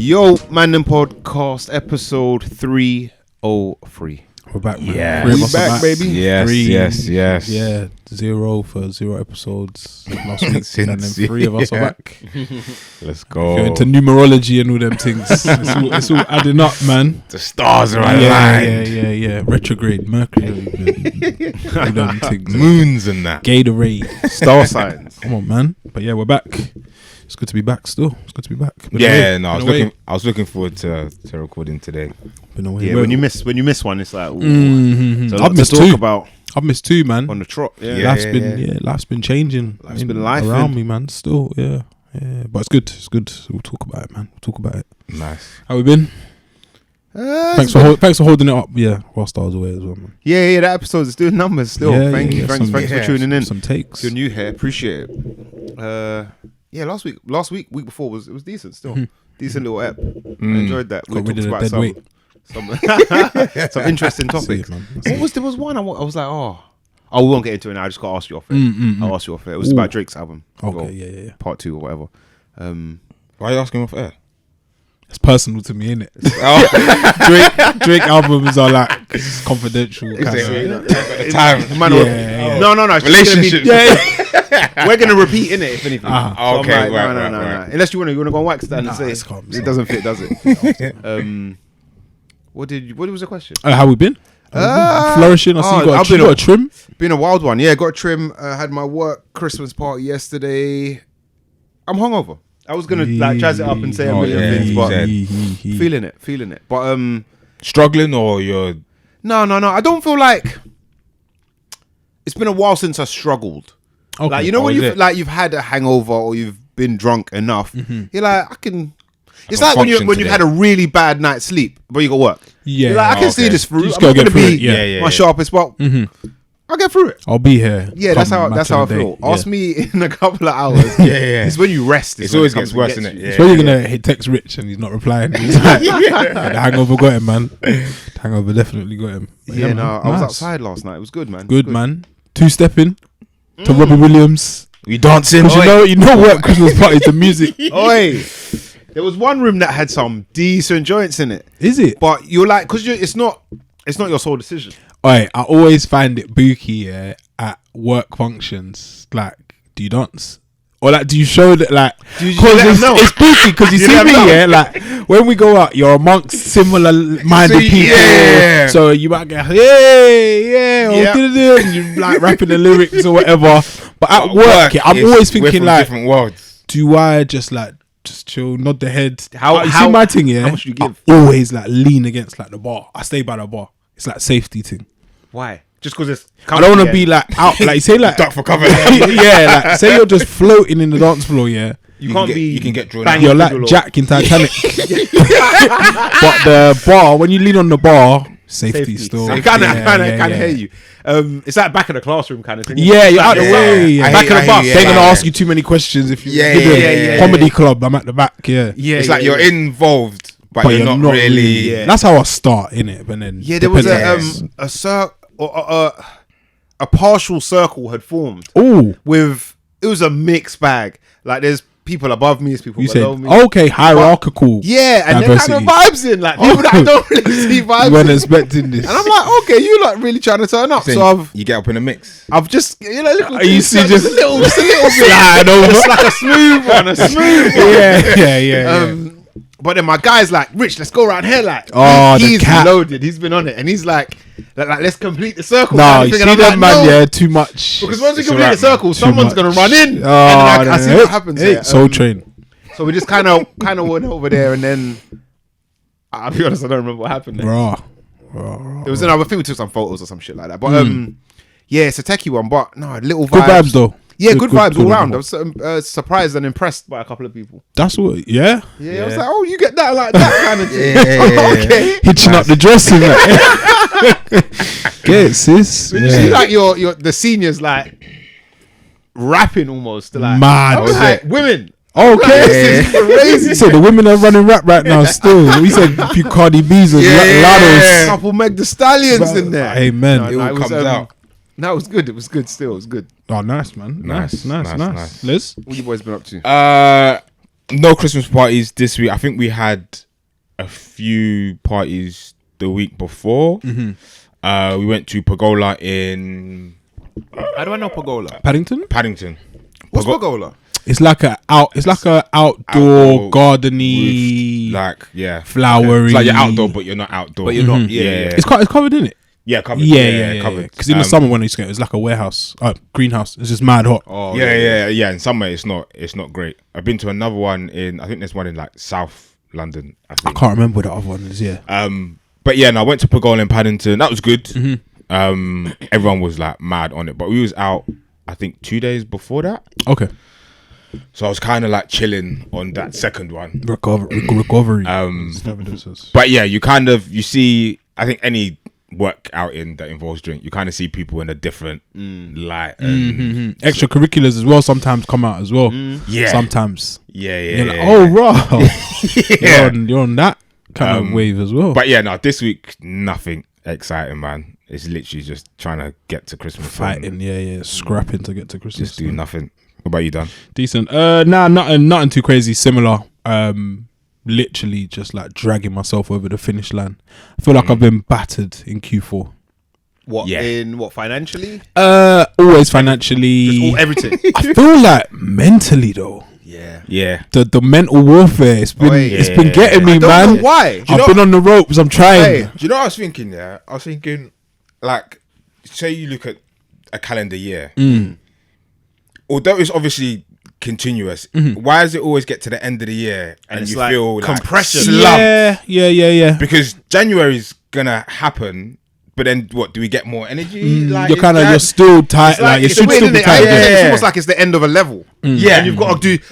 Yo, Mandem Podcast, episode 303. We're back, man. Yeah, we back, baby. Yes. Yeah, 0 for 0 episodes last week, and then 3 of us are back. Let's go. If you're into numerology and all them things, it's all adding up, man. The stars are aligned. Yeah. Retrograde, Mercury, all them things. Moons and that. Gatorade, Star signs. Come on, man. But yeah, we're back. It's good to be back. Still, it's good to be back. I was looking forward to recording today. Been away. Yeah, when you miss one, it's like, ooh, Mm-hmm. I've missed two. I've missed 2, man. On the trot. Life's been changing. Life's been life around me, man. Still, yeah. But it's good. It's good. We'll talk about it, man. We'll talk about it. Nice. How we been? Thanks for holding it up. Yeah, whilst I was away as well, man. Yeah. That episode is doing numbers still. Thank you. Thanks for tuning in. Some takes. If you're new here, appreciate it. Last week before was decent still. Decent little ep. I enjoyed that. Got rid of the dead weight. Some interesting topics. There was one I was like, we won't get into it now. I just got to ask you off air. I'll ask you off air. It was about Drake's album. Okay, yeah. Part 2 or whatever. Why are you asking off air? It's personal to me, innit? Drake albums are like confidential. Time. No. Relationships. We're gonna repeat in it if anything. Okay, so right. Unless you wanna go on wax stand and say it doesn't fit, does it? What was the question? How we been? Flourishing. I see you got a trim. Been a wild one. Yeah, got a trim. Had my work Christmas party yesterday. I'm hungover. I was gonna jazz it up and say a million things, but feeling it. But struggling or you're no. I don't feel like it's been a while since I struggled. Okay. Like, you know, when you've had a hangover or you've been drunk enough, you're like, I can. It's like when you've had a really bad night's sleep, but you got work. Yeah, you're like, I can see this through. I'm not gonna be my sharpest, but I'll get through it. I'll be here. Yeah, that's how I feel. Ask me in a couple of hours. It's when you rest. It always gets worse, isn't it? It's when you're gonna hit text Rich and he's not replying. He's like, the hangover got him, man. The hangover definitely got him. But I was outside last night. It was good, man. Good, man. 2-stepping to Robbie Williams. You dancing? You know what Christmas parties, the music. Oi. There was one room that had some decent joints in it. Is it? But you're like, because it's not your sole decision. I always find it booky at work functions. Like, do you dance? Or like, do you show that? Like, it's booky because you see me, like when we go out, you're amongst similar-minded people. Yeah. So you might get, and you like rapping the lyrics or whatever. But at work, I'm always thinking like, different worlds. Do I just chill, nod the head? How you see my thing? Yeah, how much do you give? I always like lean against like the bar. I stay by the bar. It's like safety thing. Why? Just because it's... I don't want to be like out, like say like duck for cover. Like say you're just floating in the dance floor. Yeah, you can't be. You can get drawn. You're like Jack in Titanic. But the bar, when you lean on the bar, safety still. I can't hear you. It's like back in the classroom kind of thing. Yeah, you're out the way. Yeah. Back of the bus. They're gonna ask you too many questions if you comedy club. I'm at the back. Yeah. It's like you're involved, but you're not really. Yeah. That's how I start in it. But then there was a circle. A partial circle had formed. Oh, it was a mixed bag. Like there's people above me, there's people below me. Okay, hierarchical. Yeah, and they're kind of vibes in like people that I don't really see vibes. You weren't expecting this, and I'm like, okay, you like really trying to turn up. So you get up in a mix. I've just you see just a little bit slide over. It's like a smooth one. Yeah. But then my guy's like, Rich, let's go around here. Like, he's loaded. He's been on it, and he's like, let's complete the circle. No, you see that man, no. Too much. Because once we complete the circle, someone's gonna run in, and I see what happens. Soul Train. So we just kind of went over there, and then I'll be honest, I don't remember what happened. There was another thing. We took some photos or some shit like that. But it's a techie one. But no, little vibes. Good vibes though. Yeah, good vibes all round. I was surprised and impressed by a couple of people. That's what, yeah. I was like, oh, you get that like that kind of thing. Okay. Hitching up the dressing. Get it, sis. You see like your the seniors like rapping almost. Like, mad. Like, women. Okay. This is crazy. So the women are running rap right now still. We said a few Cardi B's and Lados. Couple Meg the Stallions in there. Amen. It all comes out. No, it was good. It was good still. It was good. Oh, nice, man. Nice. Liz? What you boys been up to? No Christmas parties this week. I think we had a few parties the week before. We went to Pergola in... How do I know Pergola? Paddington. What's Pergola? It's like a outdoor gardeny, roof, like flowery. It's like you're outdoor, but you're not outdoor. But you're not. Yeah. It's covered in it. Yeah, covered. Yeah. Covered. Because in the summer when I used to go, it was like a warehouse, greenhouse. It's just mad hot. Oh, yeah. In summer, it's not great. I've been to another one I think there's one in like South London. I can't remember what the other one is. Yeah. But yeah, no, I went to Pergola in Paddington. That was good. Everyone was like mad on it, but we was out, I think 2 days before that. Okay. So I was kind of like chilling on that second one. Recovery. But yeah, you see, I think any work outing that involves drink, you kind of see people in a different light. Extracurriculars as well sometimes come out as well. Yeah. Sometimes. Yeah. You're like, oh, bro. You're on that kind of wave as well. But yeah, no, this week, nothing exciting, man. It's literally just trying to get to Christmas. Fighting, scrapping to get to Christmas. Just do nothing. What about you, Dan? Decent. Nothing too crazy. Similar. Literally just like dragging myself over the finish line. I feel like I've been battered in Q4. What? Yeah. In what, financially? Always financially. Just everything. I feel like mentally though. Yeah. The mental warfare. It's been getting me, man. I don't know why. I've been on the ropes. I'm trying. Do you know what I was thinking? Yeah, I was thinking, like, say you look at a calendar year. Although it's obviously continuous, why does it always get to the end of the year and you like feel compression? Slumped? Yeah. Because January's gonna happen, but then what? Do we get more energy? Like you're still tight. Like you should still be tight. It's almost like it's the end of a level. Yeah, and you've got to do.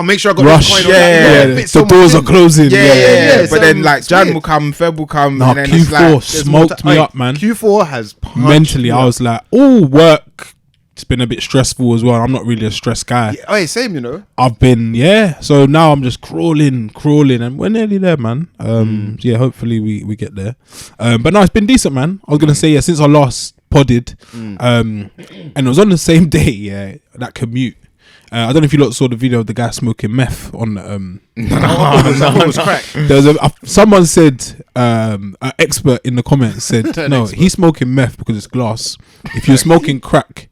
Make sure I got rush. This coin The doors are closing. Yeah. But then like Jan will come, Feb will come. No, and then Q4 it's like, smoked me up, man. Q4 has mentally. I was like, work. It's been a bit stressful as well. I'm not really a stressed guy. Same, you know. I've been, so now I'm just crawling, and we're nearly there, man. Hopefully we get there. But no, it's been decent, man. I was gonna say, since I last podded, and it was on the same day, that commute. I don't know if you lot saw the video of the guy smoking meth on the it was crack. There was someone said, an expert in the comments said, no, he's smoking meth because it's glass. If you're smoking crack,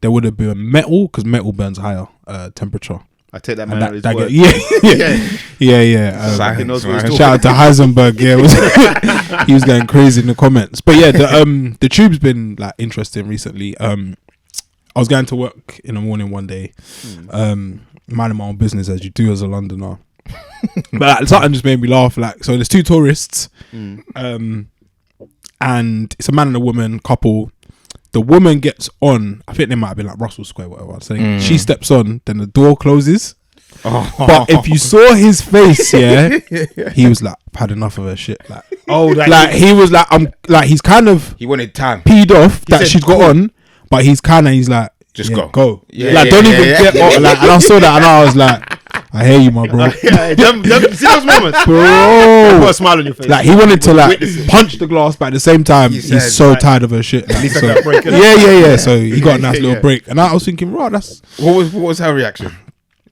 there would have been metal, because metal burns higher temperature. I take that man out of his word. Shout out to Heisenberg. Yeah, he was going crazy in the comments. But yeah, the tube's been like interesting recently. I was going to work in the morning one day, minding my own business as you do as a Londoner. But something just made me laugh. Like, so there's two tourists, and it's a man and a woman couple. The woman gets on. I think they might have been like Russell Square, whatever. So she steps on, then the door closes. But if you saw his face, he was like, I've had enough of her shit. Like, he was like, he's kind of he wanted time, peed off that she's got on, but he's like, just go. Don't even get on. Like, and I saw that, and I was like, I hear you, my bro. See those moments, bro. Put a smile on your face. Like, he wanted to like punch the glass, but at the same time, he's so tired of her shit. Like, so, so he got a nice little break, and I was thinking, right, that's what was her reaction?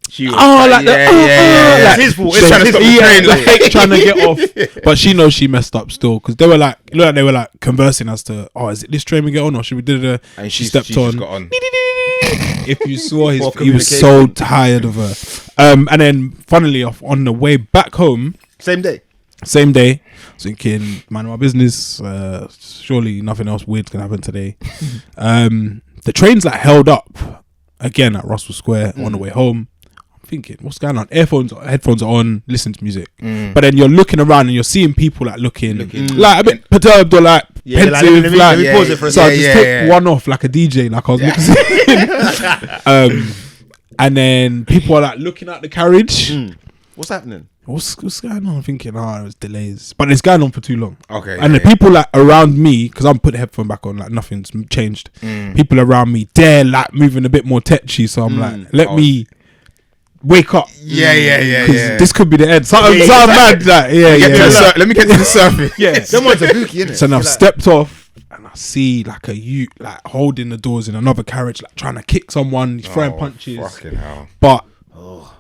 She was like his fault. Trying to stop the train, like trying to get off, but she knows she messed up still, because they were like, they were like conversing as to, is it this train we get on, or should we do it? And she stepped on. Got on. If you saw he was so tired of her. And then, funnily enough, on the way back home, same day, thinking, mind my business. Surely nothing else weird's gonna happen today. The train's like held up again at Russell Square on the way home. Thinking, what's going on? Headphones are on, listen to music. But then you're looking around and you're seeing people like looking like a bit perturbed or like pensive. Let me pause it for a second. So I just took one off like a DJ, like I was mixing. And then people are like looking at the carriage. What's happening? What's going on? I'm thinking, it was delays, but it's going on for too long. Okay. And the people like around me, because I'm putting the headphone back on, like nothing's changed. People around me, they're like moving a bit more tetchy. So I'm like, let me wake up. Yeah. This could be the end. Something mad. Like, let me get to the surface. Someone's a bookie, innit? So now I've stepped off and I see like a youth like holding the doors in another carriage, like trying to kick someone. He's throwing punches. Fucking hell. But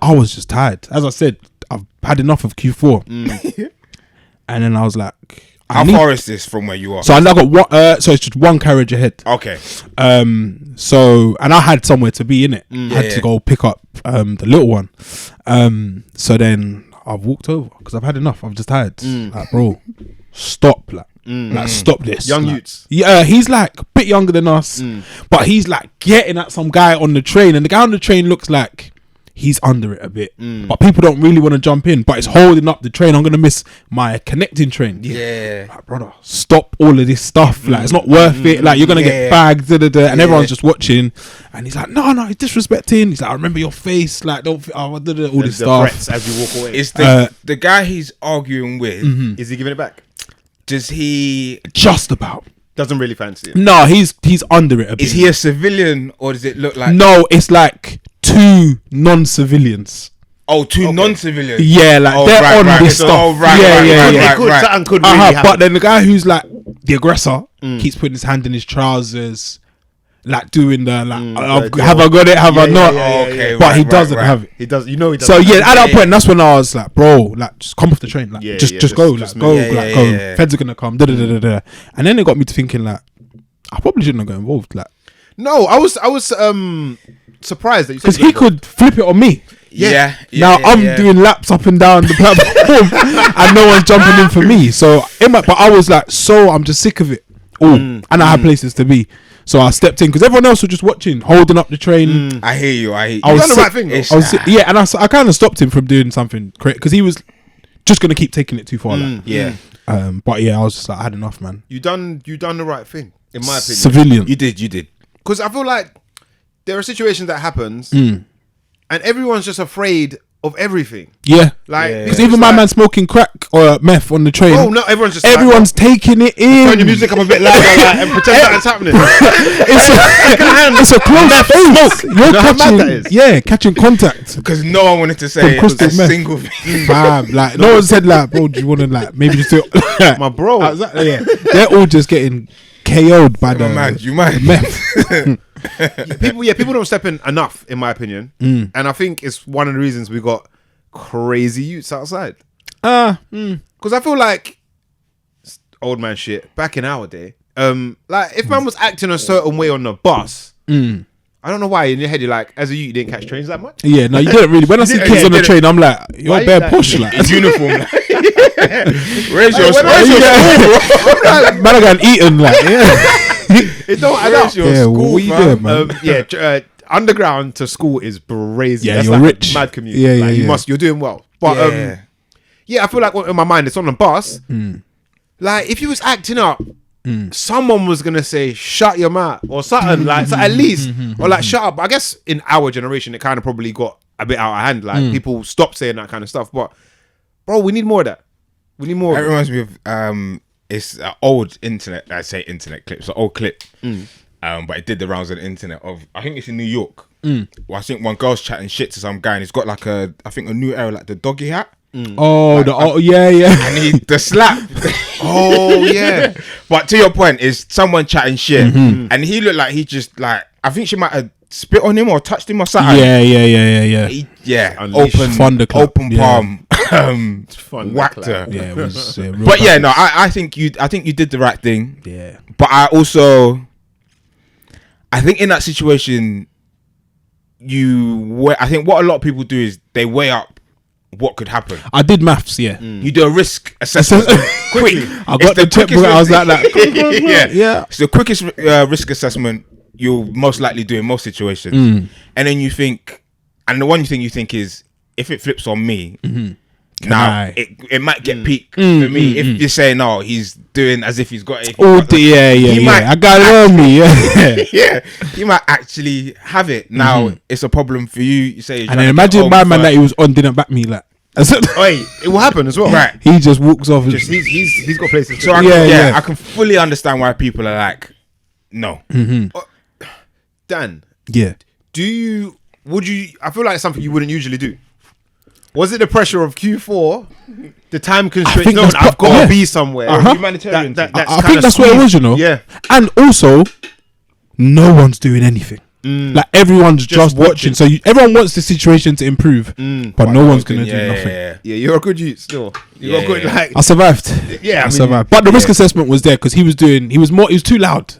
I was just tired. As I said, I've had enough of Q4. And then I was like, how far is this from where you are? So I got one. So it's just one carriage ahead. Okay. So and I had somewhere to be in it. Had to go pick up the little one. So then I've walked over because I've had enough. I'm just tired. Like, bro, stop. Like stop this. Young like, youths. Yeah, he's like a bit younger than us, but he's like getting at some guy on the train, and the guy on the train looks like he's under it a bit, but people don't really want to jump in, but it's holding up the train. I'm gonna miss my connecting train. Like, brother, stop all of this stuff. Like, it's not worth it. Like, you're gonna get bagged, and everyone's just watching. And he's like, no, he's disrespecting. He's like, I remember your face. Like, don't all this stuff. Threats as you walk away. Is the guy he's arguing with? Is he giving it back? Does he just about? Doesn't really fancy it. No, he's under it a bit. Is he a civilian, or does it look like? No, it's like 2 non-civilians. Oh, 2 non-civilians. Yeah, like they're on this stuff. Something could really happen. But then the guy who's like the aggressor keeps putting his hand in his trousers, like doing the have I got it? Have I not? Okay, but he doesn't have it. He does. You know he does. So yeah, at that point, that's when I was like, bro, like just come off the train, like just go, go. Feds are gonna come. And then it got me to thinking like, I probably shouldn't have got involved. Like, no, I was surprised that you said because he could flip it on me. Now I'm doing laps up and down the platform, and no one's jumping in for me. So but I was like, I'm just sick of it. And I had places to be. So I stepped in because everyone else was just watching, holding up the train. I hear you. I was done the right thing. And I kind of stopped him from doing something crazy because he was just gonna keep taking it too far. But yeah, I was just like, I had enough, man. You done the right thing, in my opinion. Civilian. You did. Because I feel like there are situations that happens, and everyone's just afraid of everything. Yeah, like because even my man smoking crack or meth on the train. Oh no, everyone's taking it in. Turn your music up a bit louder and pretend that it's happening. It's a close space. You're catching contact because no one wanted to say it was a single thing. Like no one said like, bro, do you want to like maybe just do it? My bro. They're all just getting KO'd by the meth. People don't step in enough, in my opinion, and I think it's one of the reasons we got crazy youths outside. Because I feel like old man shit back in our day. Like if man was acting a certain way on the bus, I don't know why in your head you're like, as a youth, you didn't catch trains that much. Yeah, no, you didn't really. When I see kids on the train, I'm like, you're bare push, like in uniform. Where's your school? Man, I got eaten, like it don't add up. What you doing, man? Underground to school is brazy. Yeah, that's you're like rich. A mad commute. You're doing well. But I feel like in my mind, it's on the bus. Like if you was acting up, someone was gonna say shut your mouth or something like so at least or like shut up. I guess in our generation, it kind of probably got a bit out of hand. Like people stopped saying that kind of stuff. But bro, we need more of that. We need more. That reminds me of it's an old internet. I say internet clip. It's an old clip. But it did the rounds on the internet of, I think it's in New York. Well, I think one girl's chatting shit to some guy and he's got like a new era, like the doggy hat. And the slap. But to your point, is someone chatting shit and he looked like he just like, I think she might have spit on him or touched him or something. Open palm. Whacked her. Yeah, it was. But yeah, no, I think you did the right thing. Yeah. But I think in that situation, I think what a lot of people do is they weigh up what could happen. I did maths, yeah. You do a risk assessment quickly. I got the checkbook. I was like that. Yeah. It's the quickest risk assessment you'll most likely do in most situations. And then you think, and the one thing you think is, if it flips on me, now it might get peak for me. If you're saying, no, he's doing as if he's got it. I got it on me. He might actually have it. Now it's a problem for you. You say, and then imagine my man that he was on didn't back me like. Wait, it will happen as well. Right. He just walks off. He's got places. So I can fully understand why people are like, no. Dan. Yeah. Would you? I feel like it's something you wouldn't usually do. Was it the pressure of Q4? The time constraint? No, I've got to be somewhere. Humanitarian. I think that's what it was, you know. Yeah. And also, no one's doing anything. Like everyone's just watching. So everyone wants the situation to improve, but no one's gonna do nothing. Yeah, you're a good youth still. You're good. Like I survived. Yeah, I survived. But the risk assessment was there because he was too loud.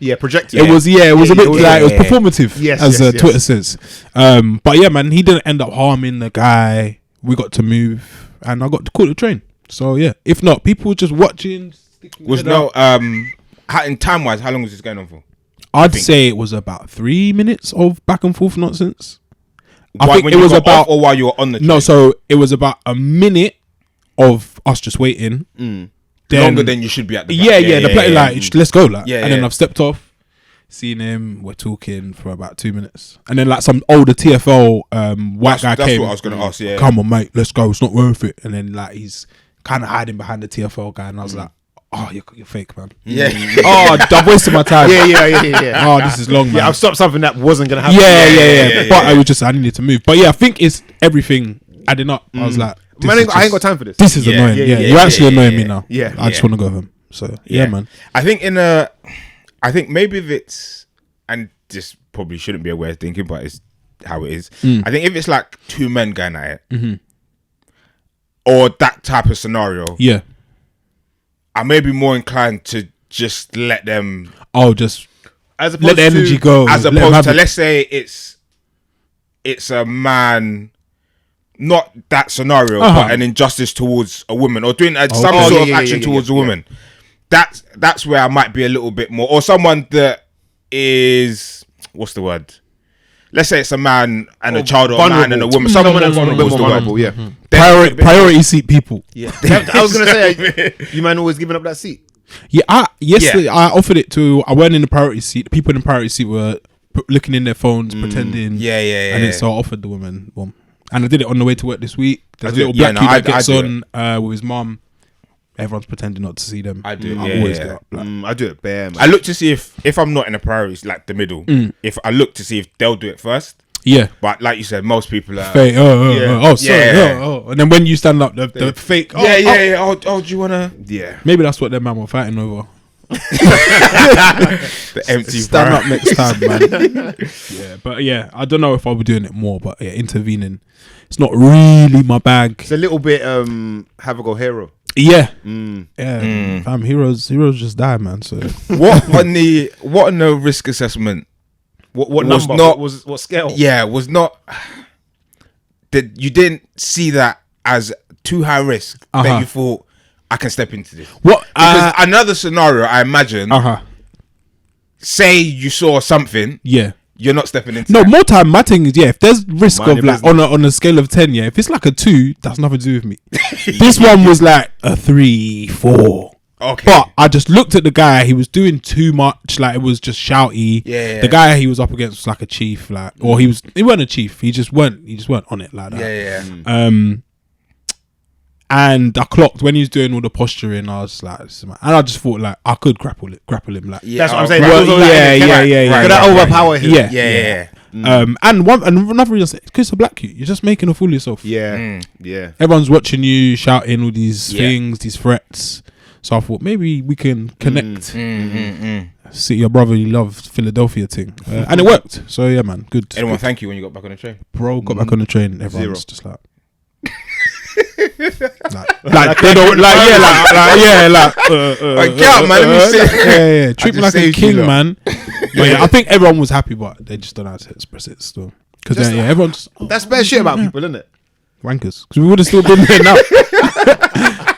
Yeah, projecting. It was a bit like it was performative, as Twitter says. But yeah, man, he didn't end up harming the guy. We got to move, and I got to call the train. So yeah, if not, people were just watching. Was in time wise, how long was this going on for? I'd say it was about 3 minutes of back and forth nonsense. I think it was about, or while you were on the train? No, so it was about a minute of us just waiting. Then, longer than you should be at the back. Let's go, and then I've stepped off, seen him, we're talking for about 2 minutes, and then like some older TFL white guy came. That's what I was gonna ask. Yeah, come on, mate, let's go. It's not worth it. And then like he's kind of hiding behind the TFL guy, and I was like, oh, you're fake, man. Yeah. Oh, I've wasted my time. Yeah. Oh, this is long, man. Yeah, I've stopped something that wasn't gonna happen. Yeah. But I needed to move. But yeah, I think it's everything adding up. I was like, man, I ain't got time for this. This is annoying. You're actually annoying me now. Yeah. I just want to go home. So yeah, man. I think maybe if it's, and this probably shouldn't be a way of thinking, but it's how it is. I think if it's like two men going at it, or that type of scenario, I may be more inclined to just let them. Oh, just as opposed let the energy go. As opposed to, let's say it's a man, not that scenario, but an injustice towards a woman, or doing some sort of action towards a woman. That's where I might be a little bit more, or someone that is, what's the word? Let's say it's a man and a child, or a man and a woman. Someone that's vulnerable. Priority seat people. Yeah, I was gonna say, you man always giving up that seat. Yeah, I offered it to. I went in the priority seat. The people in the priority seat were looking in their phones, pretending. And then so I offered the woman one, and I did it on the way to work this week. There's a little black kid that gets on with his mum. Everyone's pretending not to see them. I do. I always get up. I do it bare, man. I look to see if I'm not in the priorities, like the middle. If I look to see if they'll do it first. Yeah, but like you said, most people are fake. And then when you stand up, the fake. Oh, do you wanna? Yeah, maybe that's what their man were fighting over. The empty. Stand up next time, man. But I don't know if I'll be doing it more. But intervening, it's not really my bag. It's a little bit have a go hero. Yeah. Fam, heroes just die, man. So what on the risk assessment? What number? What scale? Yeah, was not that you didn't see that as too high risk that you thought I can step into this. What? Because another scenario, I imagine. Say you saw something. Yeah. You're not stepping into. No, more time. My thing is, if there's risk of like on a scale of 10, if it's like a 2, that's nothing to do with me. This one was like a 3, 4. Okay. But I just looked at the guy. He was doing too much. Like it was just shouty. Yeah. The guy he was up against was like a chief. Like, or he wasn't a chief. He just weren't on it like that. Yeah. And I clocked when he was doing all the posturing. I was like, and I just thought like I could grapple him. Like that's what I'm saying. Could I overpower him? Yeah. And another reason, because it's a black youth, you're just making a fool of yourself. Yeah. Everyone's watching you, shouting all these things, these threats. So I thought maybe we can connect. See your brotherly love Philadelphia thing, and it worked. So yeah, man, good. Anyone thank you when you got back on the train? Bro, got back on the train. Everyone's just like. Get out, man. Let me see. Treat me like a king, man. But I think everyone was happy, but they just don't know how to express it still. Because everyone's that's bad shit about people, isn't it? Wankers. Because we would have still been there now.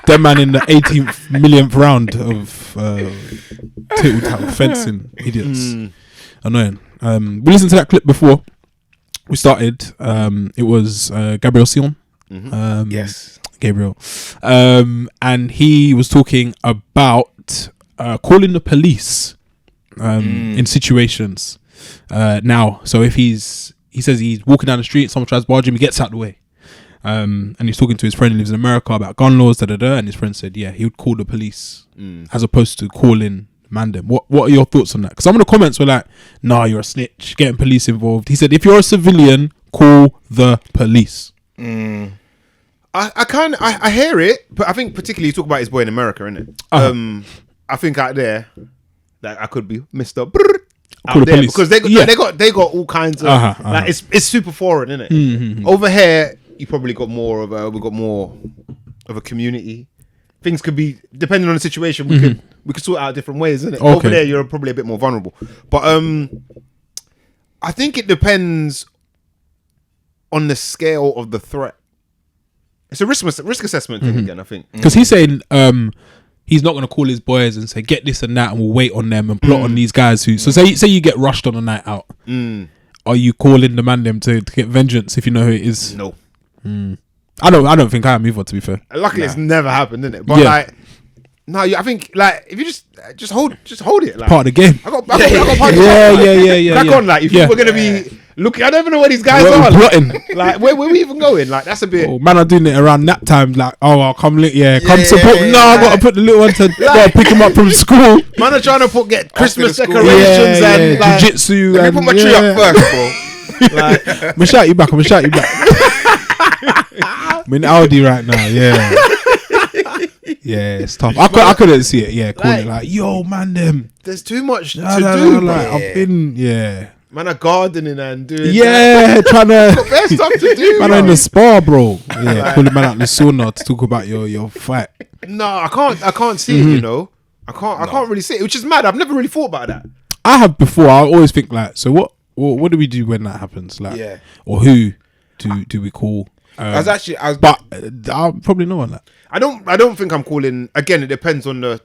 Them man in the 18th millionth round of tittle fencing, idiots. Annoying. We listened to that clip before we started. It was Gabriel Sion. Yes, Gabriel, and he was talking about calling the police in situations now. So if he says he's walking down the street, someone tries to barge him, he gets out the way, and he's talking to his friend who lives in America about gun laws, and his friend said, he would call the police as opposed to calling Mandem. What are your thoughts on that? Because some of the comments were like, "Nah, you're a snitch, getting police involved." He said, "If you're a civilian, call the police." I hear it, but I think particularly you talk about his boy in America, innit? I think out there that I could be Mr. out there because they got all kinds of like it's super foreign, isn't it? Mm-hmm. Over here, you probably got more of a community. Things could be depending on the situation. We could sort it out different ways, isn't it? Okay. Over there, you're probably a bit more vulnerable. But I think it depends on the scale of the threat. It's a risk assessment thing again, I think. Because he's saying he's not going to call his boys and say, get this and that, and we'll wait on them and plot on these guys who... So say you get rushed on a night out. Are you calling the Mandem to get vengeance if you know who it is? No. I don't think I am either, to be fair. Luckily, it's never happened, isn't it? But like... No, I think like if you just hold it. Like, part of the game. I got part of the game. Yeah. Crack on, like if we're gonna be looking, I don't even know where these guys are. Like where we even going? Like that's a bit. Oh, man, I'm doing it around nap time. Like, I'll come support. I gotta put the little one to pick him up from school. Man, are trying to get Christmas decorations and like, jiu-jitsu. Let me put my tree up first, bro. Like, I'm gonna shout you back. I'm in Audi right now. Yeah. Yeah, it's tough. I couldn't see it. Yeah, calling like, yo, man, them. There's too much to do. Like, I've been, man, are gardening and doing. Trying to. There's stuff to do. Man, in the spa, bro. Yeah, calling man out the sauna to talk about your fight. No, I can't see it. You know, I can't really see it, which is mad. I've never really thought about that. I have before. I always think like, so what do we do when that happens? Like, or who do we call? But I'll probably know on that. I don't think I'm calling. Again, it depends on the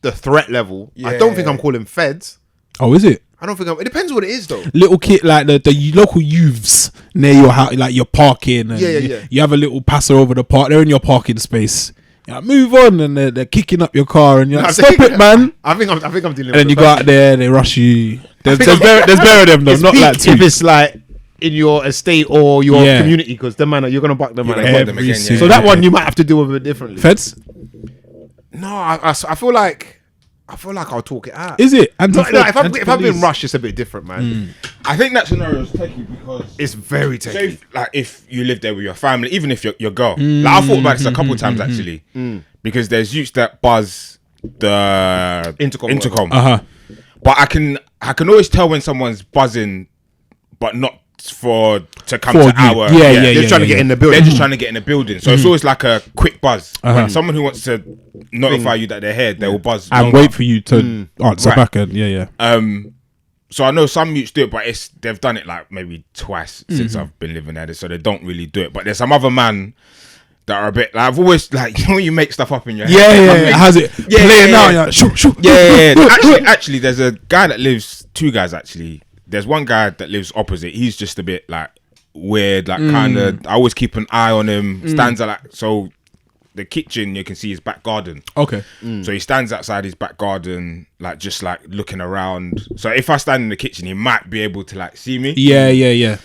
threat level. I don't think I'm calling feds. Oh, is it? I don't think it depends what it is though. Little kid, like the local youths near your house, like you're parking. And you have a little passer over the park. They're in your parking space. You're like, move on, and they're kicking up your car, and you're like, stop it, man. I think I'm dealing. And then you go out there, they rush you. There's better of them though, not like two. If it's like in your estate or your community, because the man you're gonna buck them man. So that one you might have to deal with it differently. Feds? No, I feel like I'll talk it out. Is it? If I've been rushed, it's a bit different, man. I think that scenario is tricky because it's very tricky. So if you live there with your family, even if you're your girl, like I thought about this a couple of times actually, because there's youths that buzz the intercom. But I can always tell when someone's buzzing, but not to come to our. They're trying to get in the building. They're just trying to get in the building. So it's always like a quick buzz. When someone who wants to notify you that they're here, they will buzz and wait for you to answer back. And so I know some youths do it, but they've done it like maybe twice since I've been living there, so they don't really do it. But there's some other man that are a bit like, I've always like, you know when you make stuff up in your head. How's it playing now? You're like, shoot. Actually, there's a guy that lives. Two guys actually. There's one guy that lives opposite. He's just a bit like weird, like kind of. I always keep an eye on him. Stands like so. The kitchen you can see his back garden. Okay. So he stands outside his back garden, like just like looking around. So if I stand in the kitchen, he might be able to like see me. Yeah.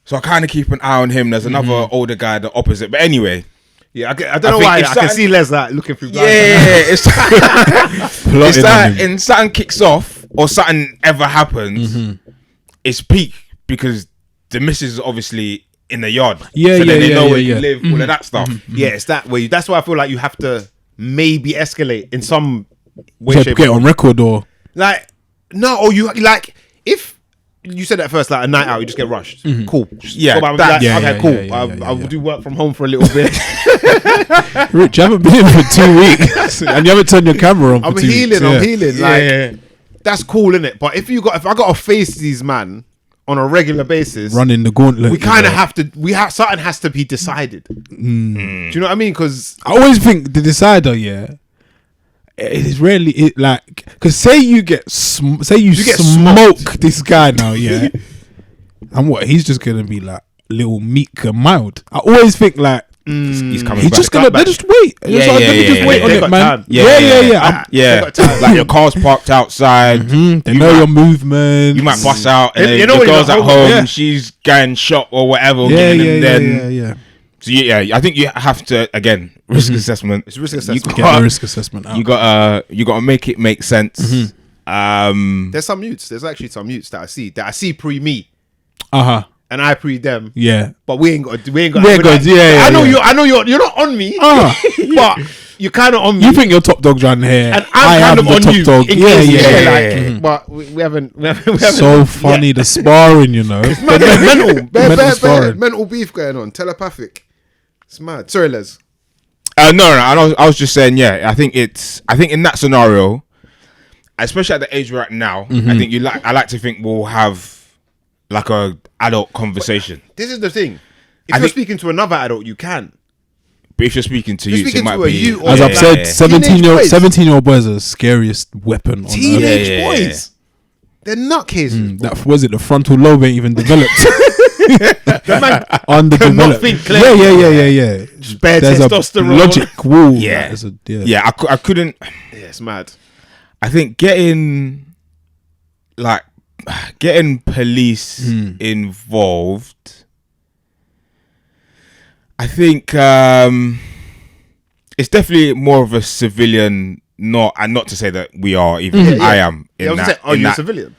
So I kind of keep an eye on him. There's another older guy the opposite. But anyway. Yeah, I don't know why I can see Les like looking through. It's like and something kicks off or something ever happens. It's peak because the missus is obviously in the yard. They know where you live, all of that stuff. Yeah, it's that way. That's why I feel like you have to maybe escalate in some way, shape, get on record or like no, or you like if you said at first like a night out, you just get rushed. Cool. I'll do work from home for a little bit. Rich, you haven't been in for 2 weeks, and you haven't turned your camera on. I'm healing. Like that's cool, innit? But if I got to face these man on a regular basis, running the gauntlet, we kind of have to. Something has to be decided. Do you know what I mean? Because I always think the decider, it is rarely like because say you smoke this guy now, and what he's just gonna be like little meek and mild. I always think like. He's coming. He's back. just gonna. They just wait. Just wait on it, man. Yeah. Like your car's parked outside. They know your movement. You might bust out, and then the girl's at home. She's going shop or whatever. Yeah. So I think you have to again risk assessment. It's risk assessment. Get the risk assessment out. You gotta make it make sense. There's some mutes. There's actually some mutes that I see pre me. And I pre them. Yeah. But we ain't got. I know you're not on me. But you're kind of on me. You think you're top dogs around here, and I'm kind of on top you. Dog. Yeah. But we haven't. So funny the sparring, you know. It's mad. Mental mental beef going on. Telepathic. It's mad. Sorry, Les. No. I was just saying. Yeah, I think in that scenario, especially at the age we're at now, I think I like to think we'll have like a adult conversation. This is the thing. If you're speaking to another adult, you can. But if you're speaking to youth, it might be. As I've said, 17-year-old boys are the scariest weapon on teenage boys. They're nutcases. That was it. The frontal lobe ain't even developed. The man underdeveloped. Think clearly. Yeah. Just bare There's testosterone. a logic wall. Yeah. I couldn't. Yeah, it's mad. I think getting police involved. I think it's definitely more of a civilian. Not to say that we are even. I am. Are you a civilian?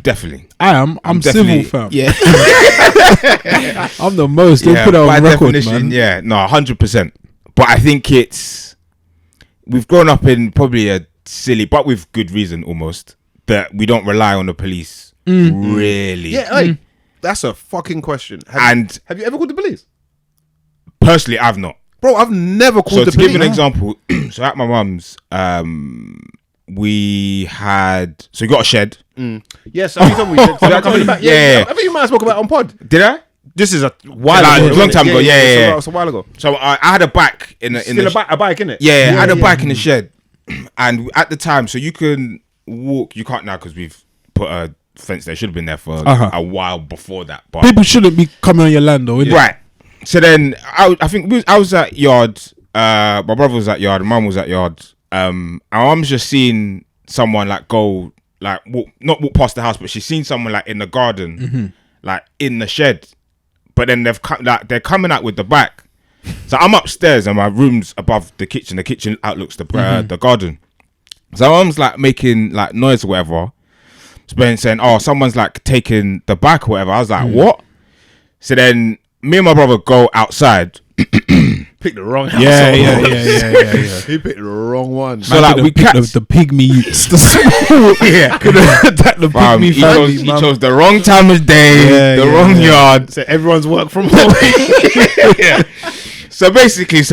Definitely. I am. I'm civil, fam. Yeah. I'm the most. Don't put it on record, man. Yeah. No, 100%. But I think we've grown up in probably a silly, but with good reason almost, that we don't rely on the police really. Yeah. That's a fucking question. Have you ever called the police? Personally, I've not. Bro, I've never called the police. So to give an example, so at my mum's, we got a shed. Yes, I told me. Yeah. I think you might have spoken about it on pod. Did I? This is a while ago. A long time ago. Yeah. It's a while ago. So I had a bike in a bike, innit? Yeah, I had a bike in the shed, and at the time, so you can walk. You can't now because we've put a fence there. Should have been there for a while before that. But people shouldn't be coming on your land, though, right? So then I think I was at yard. My brother was at yard. Mum was at yard. And Mum's just seen someone like go like not walk past the house, but she's seen someone like in the garden, like in the shed. But then they're coming out with the bike. So I'm upstairs and my room's above the kitchen. The kitchen outlooks the garden. So Mum's like making like noise or whatever. Saying, "Oh, someone's like taking the bike or whatever." I was like, "What?" So then me and my brother go outside. Picked the wrong house. Yeah. He picked the wrong one. So like we catch the pygmy youths. The pygmy family. He chose the wrong time of day, the wrong yard. So everyone's work from home. So basically, he's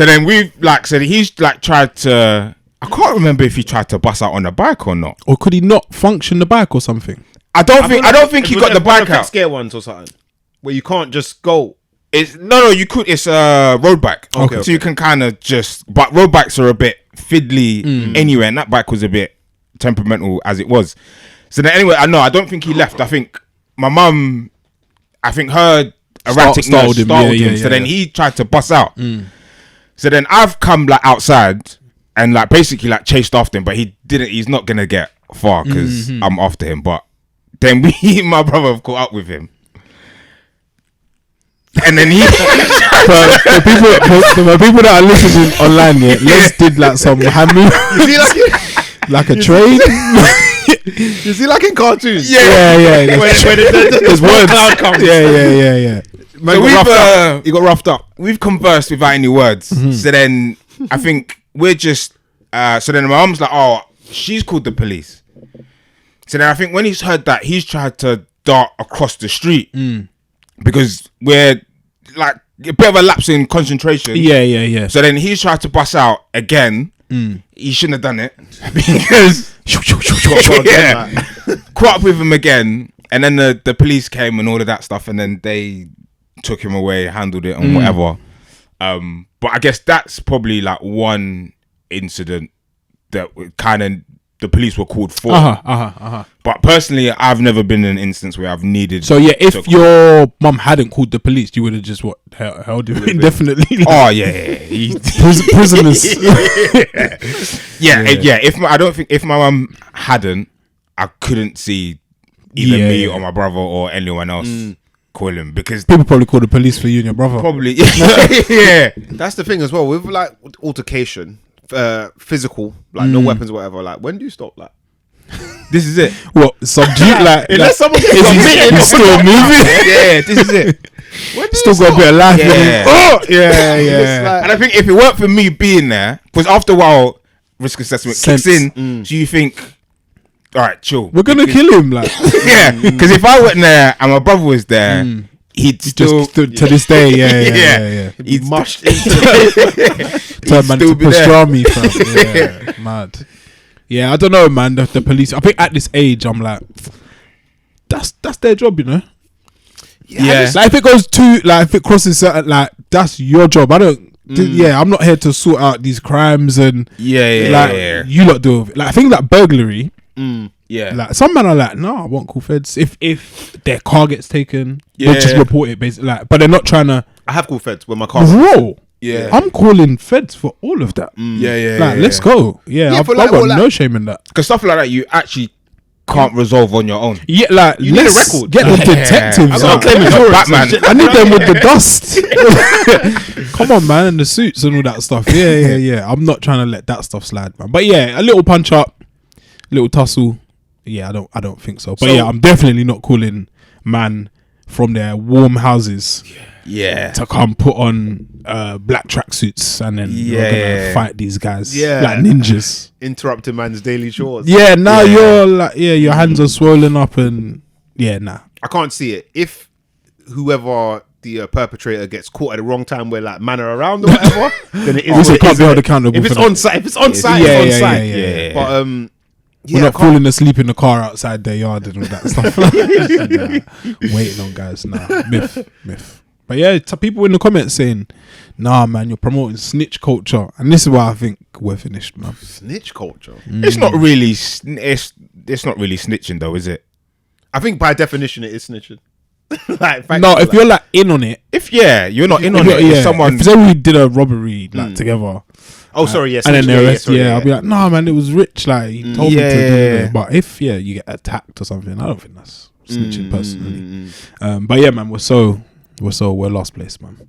like tried to. I can't remember if he tried to bust out on the bike or not. Or could he not function the bike or something? I don't think he got the bike out. Scare ones or something where you can't just go. It's no, you could. It's a road bike. Okay. So you can kind of but road bikes are a bit fiddly anyway, and that bike was a bit temperamental as it was. So then anyway, I don't think he left. I think my mum, her erratic startled him. So then he tried to bust out. So then I've come like outside and like basically like chased after him, but he didn't. He's not gonna get far because I'm after him. But then my brother have caught up with him. And then for people that are listening online, Les did like some hand move, like a train. You see, like in cartoons. Yeah. When the cloud comes. Yeah. Man, he got roughed up. We've conversed without any words. So then I think we're just. So then my mum's like, "Oh, she's called the police." So then I think when he's heard that, he's tried to dart across the street. Because we're like a bit of a lapse in concentration. Yeah. So then he's tried to bust out again. He shouldn't have done it because caught up with him again, and then the police came and all of that stuff, and then they took him away, handled it, and whatever. But I guess that's probably like one incident that kind of the police were called for. But personally, I've never been in an instance where I've needed. So yeah, if your mum hadn't called the police, you would have just held him indefinitely. Oh yeah. Prisoners. Yeah. If my mum hadn't, I couldn't see either me or my brother or anyone else call him, because people probably call the police for you and your brother. Probably. Yeah. That's the thing as well with like altercation. Physical, like no weapons or whatever, like when do you stop that? This is it. What subdue? Like, Unless someone gets he's still moving. Yeah, this is it. Still got a bit of life. Yeah. In him. Oh, yeah, yeah. like- And I think if it weren't for me being there, because after a while, risk assessment kicks in. So you think, all right, chill. We're gonna kill him. Like, Yeah, because if I went there and my brother was there, he'd still to this day. Yeah. He'd mushed into Turn man still to be there. pastrami, fam. Yeah, mad. Yeah, I don't know, man. The police. I think at this age, I'm like, that's their job, you know. Yeah. Like if it goes too, like if it crosses certain, like that's your job. I don't. Yeah, I'm not here to sort out these crimes and Yeah. you lot do it. Like I think that burglary. Yeah. Like some men are like, no, I want call feds. If their car gets taken, they'll just report it basically. Like, but they're not trying to. I have called feds when my car. Bro, Yeah. I'm calling feds for all of that. Yeah. Like, let's go. Yeah, I've for got like, no shame in that. Because stuff like that, you actually can't resolve on your own. Yeah, like You need a let's record. Get the detectives. I'm not out. claiming Batman. I need them with the dust. Come on, man, and the suits and all that stuff. Yeah. I'm not trying to let that stuff slide, man. But yeah, a little punch up, little tussle. Yeah, I don't think so. But yeah, I'm definitely not calling man from their warm houses to come put on black tracksuits and then we're gonna fight these guys like ninjas. Interrupting man's daily chores. Yeah, now you're like, your hands are swollen up and I can't see it. If whoever the perpetrator gets caught at the wrong time where like man are around or whatever, then it is. Also, what it can't is, be held innit? accountable. If it's for on that. site, it's on site. Yeah. But We're not falling asleep in the car outside their yard and all that stuff. Nah, waiting on guys. Nah, myth. But yeah, people in the comments saying, nah, man, you're promoting snitch culture. And this is why I think we're finished, man. Snitch culture. It's not really. It's not really snitching though, is it? I think by definition it is snitching. No, if you're like in on it. If you're not in on it. If someone. If we did a robbery like together. Oh, sorry, yes. And then they arrest. I'll be like, nah, man, it was Rich. Like he told me to do it. But if you get attacked or something, I don't think that's snitching personally. But yeah, man, we're last place, man.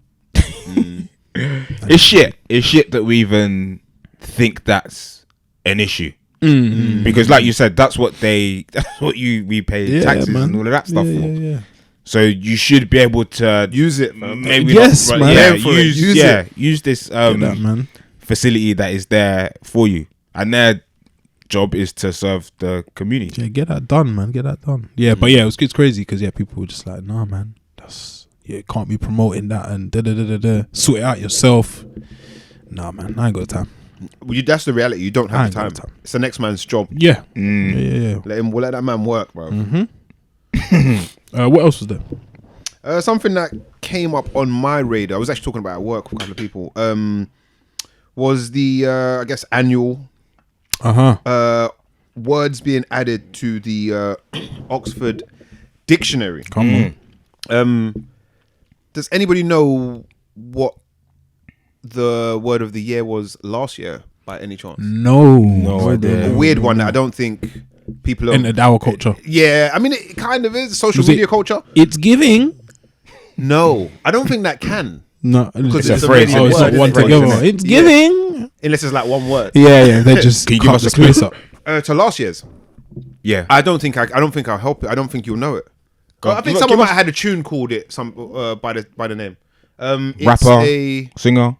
It's shit. It's shit that we even think that's an issue. Because, like you said, that's what we pay taxes and all of that stuff for. Yeah. So you should be able to use it, man. Maybe yes, not, man. Use this man. facility that is there for you, and their job is to serve the community. Yeah, get that done, man. Get that done. Yeah, but yeah, it's crazy because people were just like, nah, man, can't be promoting that and sort it out yourself. Nah, man, I ain't got time. That's the reality. You don't have the time. It's the next man's job. Yeah. We'll let that man work, bro. What else was there? Something that came up on my radar, I was actually talking about at work with a couple of people, was the I guess annual words being added to the Oxford Dictionary. Come on. Does anybody know what the word of the year was last year by any chance? No idea. A weird one that I don't think people are in our culture. Yeah, I mean it kind of is social media culture. It's giving. No, I don't think that can. No, because it's a phrase. It's not one together. It's giving. Unless it's like one word. Yeah. They just can you give us a clue up. To last year's. Yeah, I don't think I'll help it. I don't think you'll know it. I think someone might have had a tune called it by the name. It's rapper, singer,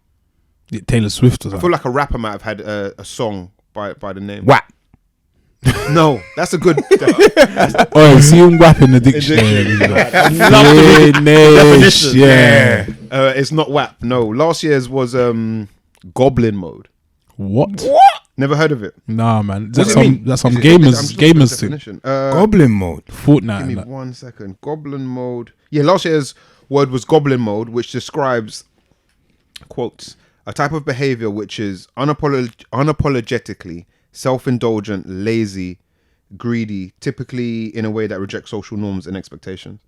Taylor Swift or something. I feel like a rapper might have had a song by the name. WAP. No, that's a good. Oh, see him WAP in the dictionary. Definition. Yeah. It's not WAP. No, last year's was Goblin Mode. What? Never heard of it. Nah, man. That's some gamers thing. Goblin Mode. Fortnite. Give me 1 second. Goblin Mode. Yeah, last year's word was Goblin Mode, which describes, quotes, a type of behavior which is unapologetically self-indulgent, lazy, greedy, typically in a way that rejects social norms and expectations.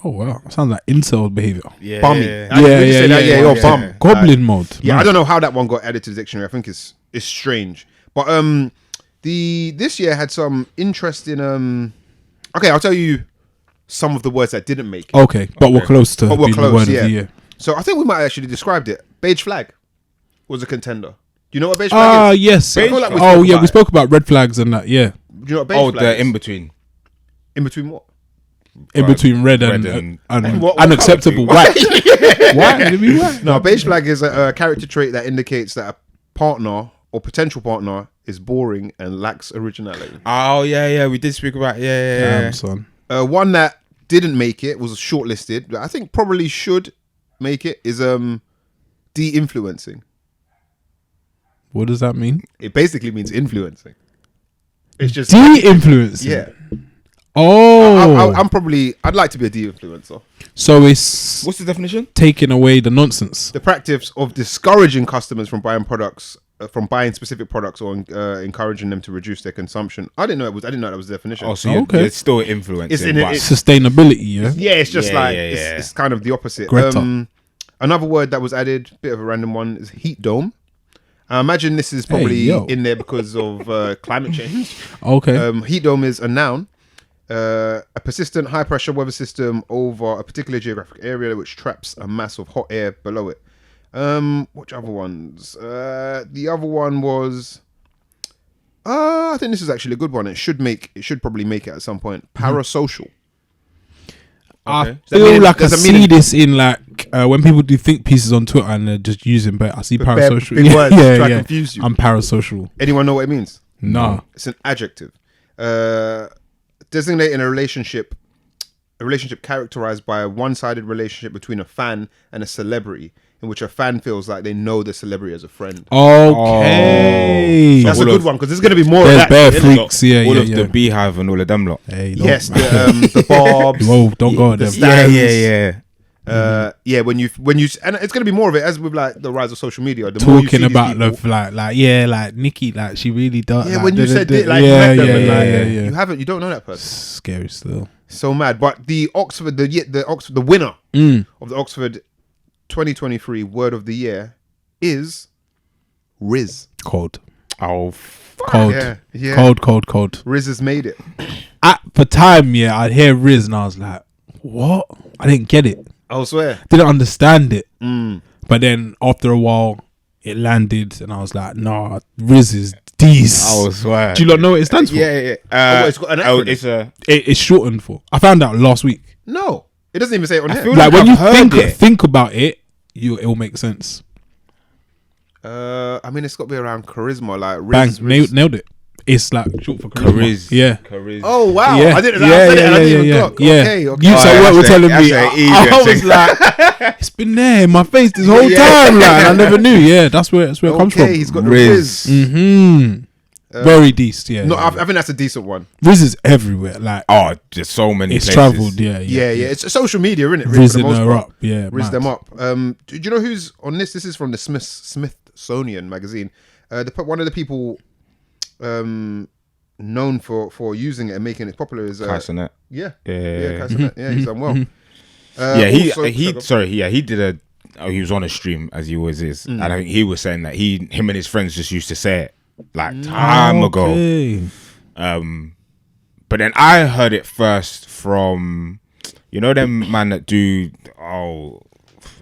Oh wow, sounds like incel behavior. Yeah, bummy. Yeah, bum. Goblin mode. Yeah, man. I don't know how that one got added to the dictionary. I think it's strange. But this year had some interesting. Okay, I'll tell you some of the words that didn't make it. Okay, but we're close to being the word of the year. So I think we might have actually described it. Beige flag was a contender. Do you know what beige flag is? Yes. We spoke about red flags and that. Yeah. you know what beige Oh, flag the is? in between. In between what? In between red and unacceptable white. White? It'd be white. No, beige flag is a character trait that indicates that a partner or potential partner is boring and lacks originality. Oh yeah, we did speak about yeah. Son. One that didn't make it was shortlisted. I think probably should make it is de-influencing. What does that mean? It basically means influencing. It's just De-influencing. Yeah. Oh, I'd like to be a de-influencer. so it's What's the definition? taking away the nonsense. The practice of discouraging customers from buying products, from buying specific products, or encouraging them to reduce their consumption. I didn't know that was the definition. Oh, so you're still influencing. It's in it- but- Sustainability, yeah. Yeah, it's just Yeah, like yeah. It's kind of the opposite. Greta. Another word that was added, bit of a random one, is heat dome. I imagine this is probably in there because of climate change. Okay. Heat dome is a noun. A persistent high pressure weather system over a particular geographic area which traps a mass of hot air below it. Which other ones? The other one was I think this is actually a good one. It should probably make it at some point. Parasocial. I feel like I see this in like when people do think pieces on Twitter and they're just using, but I see parasocial. big words to try to confuse you. I'm parasocial. Anyone know what it means? Nah. It's an adjective. Designating a relationship characterized by a one-sided relationship between a fan and a celebrity, in which a fan feels like they know the celebrity as a friend. Okay. That's a good one because there's going to be more There's of that. bare isn't it? freaks, yeah, all yeah, of yeah. the Beehive and all of them lot. Hey, Yes, the Bobs. Whoa, don't go at the them. Stans. Yeah. Yeah, when you and it's going to be more of it as with like the rise of social media. The more you see Talking these about people, like Nikki, like she really does. yeah, like, when you said it, like yeah, you met them yeah, and, like, yeah. you don't know that person. Scary still. So mad. But the Oxford, the winner of the Oxford 2023 Word of the Year is Riz. Cold. Oh, Cold. Yeah. Cold. Riz has made it. At the time, yeah, I'd hear Riz and I was like, what? I didn't get it. I swear. Didn't understand it. But then after a while, it landed and I was like, nah, Riz is these. I swear. Do you not know what it stands for? Yeah. It's got an acronym. It's shortened for. I found out last week. No, it doesn't even say it on here. feel Like when I've you heard it. think about it, it will make sense. I mean, it's got to be around charisma, like Bang, Riz. nailed it. It's like short for charisma. Chariz. Yeah. Chariz. Oh wow! Yeah. I didn't. Yeah, I said it and I didn't even yeah. clock. Yeah. Okay. You Oh, said what we're telling me. I was thing. like, it's been there in my face this whole time, like, and I never knew. Yeah, that's where it comes from. Okay, he's got the Riz. Riz. Very decent. Yeah. No, yeah. I think that's a decent one. Riz is everywhere. Like, Oh, just so many it's places. travelled. Yeah. Yeah. It's social media, isn't it? Really, for Rizzing the most her part. up. Yeah. Riz mad. them up. Do you know who's on this? This is from the Smithsonian magazine. One of the people known for using it and making it popular is Kaisenet. Yeah, Yeah. Kaisenet. Yeah, he's done well. He did a. Oh, he was on a stream as he always is, and I think he was saying that him and his friends just used to say it like time ago. Okay. But then I heard it first from, them man that do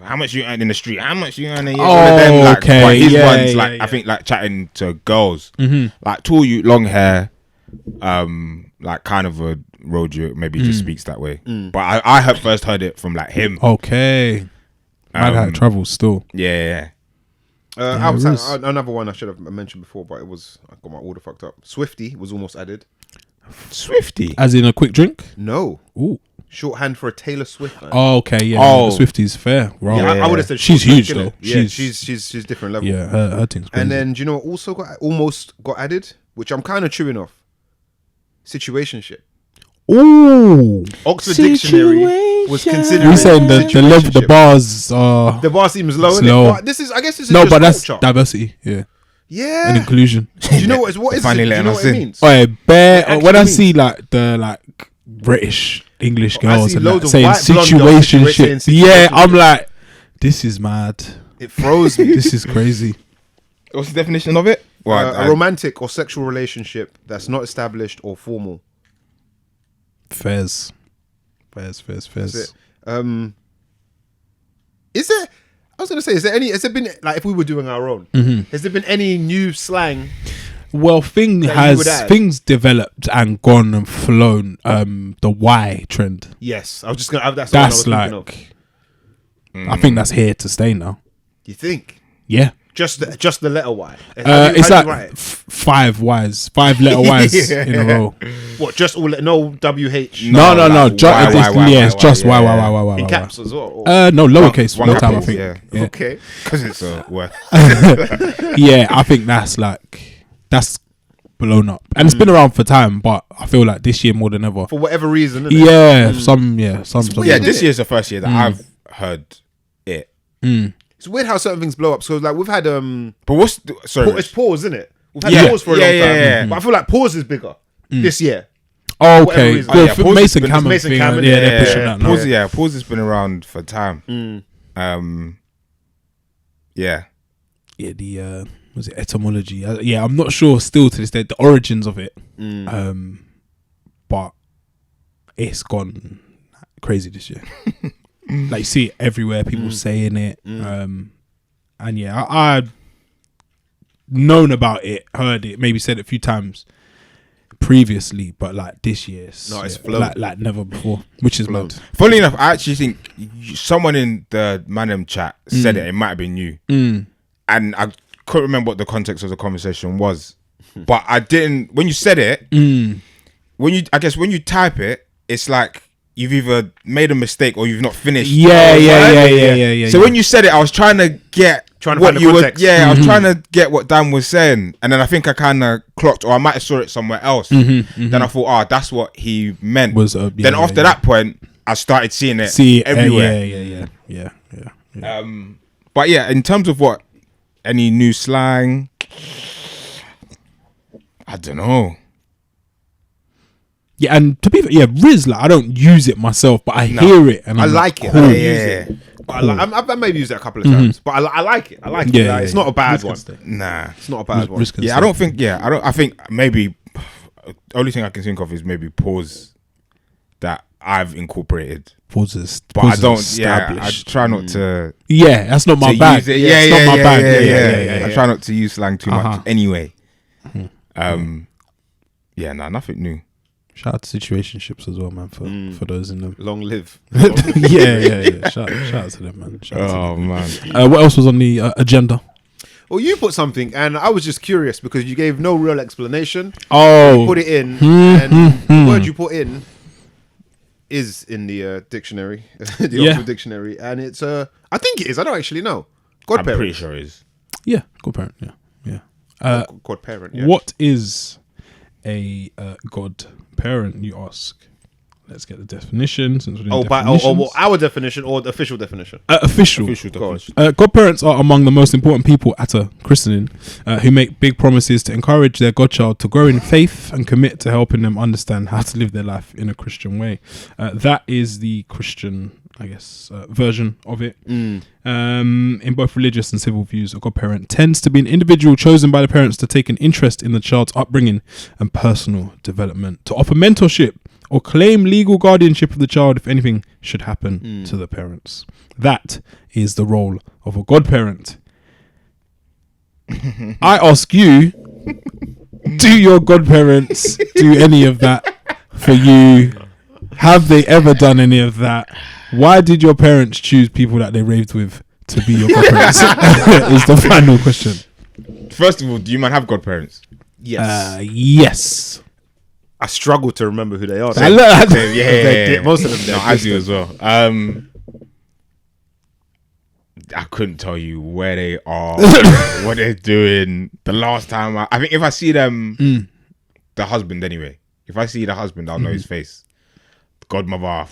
how much you earn in the street? How much you earn a year? Okay. But his Yeah, ones, yeah, like, yeah. I think, like, chatting to girls. Like, tall you, long hair, like, kind of a road you maybe just speaks that way. But I first heard it from, like, him. Okay. Mad how it travels still. Yeah. Outside, another one I should have mentioned before, but I got my order fucked up. Swifty was almost added. Swifty. As in a quick drink? No. Ooh. Shorthand for a Taylor Swift fan. Oh, okay. Yeah. Oh. The Swifty's fair. Right. Yeah, I would have said She's short huge, drink, though. innit? Yeah, she's different level. Yeah, her thing's crazy. And then, do you know what also almost got added? Which I'm kind of chewing off. Situationship. Ooh. Oxford Dictionary was considering. You're saying the bars are The bar seems low, It's low. innit? But I guess this is no, just but that's culture. diversity, yeah, and Yeah. inclusion. Do you know what is it? Finally Do you letting know us what it in. means? Oh, bare. It When I actually see like the British English I girls see and loads that of saying white blonde girls situationship, saying yeah, situationship. I'm like, this is mad. It froze me. This is crazy. What's the definition of it? A romantic or sexual relationship that's not established or formal. Fairs. That's it. Is there? I was gonna say, has there been like if we were doing our own? Has there been any new slang? Well, things developed and gone and flown. The Y trend. Yes, I was just gonna. That's like. I think that's here to stay now. You think? Yeah. Just the letter Y. It's like 5 Ys, 5 letter Ys in a row. What? Just all no WH? No. It's just Y. In caps as well? No, lowercase. One time, I think. Yeah. Okay. Because it's a word. Yeah, I think that's blown up, and it's been around for time. But I feel like this year more than ever, for whatever reason. Yeah, some. This year's the first year that I've heard it. It's weird how certain things blow up. So like we've had but it's pause, isn't it? We've had pause for a long time. Yeah. But I feel like pause is bigger this year. Oh, okay. Mason Cameron thing. They're pushing that now. Pause has been around for time. Yeah, the was it etymology? I'm not sure still to this day the origins of it. But it's gone crazy this year. Like you see it everywhere, people saying it. And yeah, I'd known about it, heard it, maybe said it a few times previously, but like this year, it's like never before, which is mad. Funnily enough, I actually think someone in the Mandem chat said it. It might have been you, and I couldn't remember what the context of the conversation was, but I didn't. When you said it, when you type it, it's like you've either made a mistake or you've not finished. Yeah. So when you said it, I was trying to get what you were. Yeah, I was trying to get what Dan was saying, and then I think I kind of clocked, or I might have saw it somewhere else. Then I thought, that's what he meant. Then after that point, I started seeing it everywhere. Yeah. But yeah, in terms of what any new slang, I don't know. Yeah, and to be fair, Riz, like I don't use it myself, but I hear it and I like it. Cool. I use it. I maybe used it a couple of times, but I like it. I like it. It's not a bad one. Nah, it's not a bad one. Yeah, I don't think. Yeah, I think maybe only thing I can think of is maybe pause that I've incorporated. Pauses, but I don't. Yeah, I try not to. Yeah, that's not my bag. It's not my bag. I try not to use slang too much anyway. Yeah, nothing new. Shout out to situationships as well, man. For those in them, long live. Yeah. Shout out to them, man. Man. What else was on the agenda? Well, you put something, and I was just curious because you gave no real explanation. Oh, you put it in, and the word you put in is in the dictionary, the Oxford dictionary, and it's I think it is. I don't actually know. Godparent. I'm pretty sure it is. Yeah, godparent. Yeah. Godparent. Yeah. What is a godparent, you ask? Let's get the definition. Since we're doing our definition or the official definition? Official definition. Godparents are among the most important people at a christening, who make big promises to encourage their godchild to grow in faith and commit to helping them understand how to live their life in a Christian way. That is the Christian, I guess, version of it. In both religious and civil views, a godparent tends to be an individual chosen by the parents to take an interest in the child's upbringing and personal development, to offer mentorship or claim legal guardianship of the child if anything should happen to the parents. That is the role of a godparent. I ask you, do your godparents do any of that for you? Have they ever done any of that? Why did your parents choose people that they raved with to be your godparents? Is the final question. First of all, do you man have godparents? Yes. Yes. I struggle to remember who they are. Most of them. No, I do as well. I couldn't tell you where they are, what they're doing. The last time, I think if I see them, the husband anyway. If I see the husband, I'll know his face. Godmother.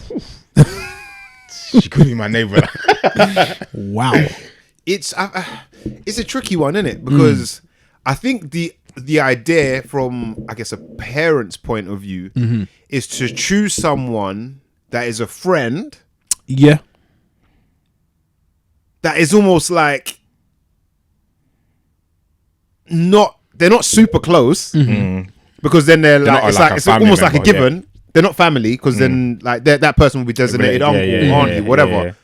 She could be my neighbor. Wow. It's a tricky one, isn't it? Because I think the idea from, I guess, a parent's point of view is to choose someone that is a friend. Yeah. That is almost like they're not super close because then they're like it's almost like a given. Yeah. They're not family because then like that person will be designated uncle, auntie, whatever.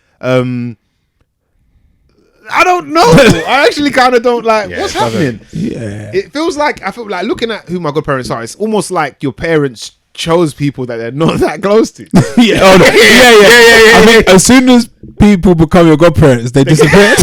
I don't know. I actually kind of don't like what's happening. Yeah. It feels like I feel like looking at who my godparents are. It's almost like your parents chose people that they're not that close to. Yeah. I mean, as soon as people become your godparents, they disappear.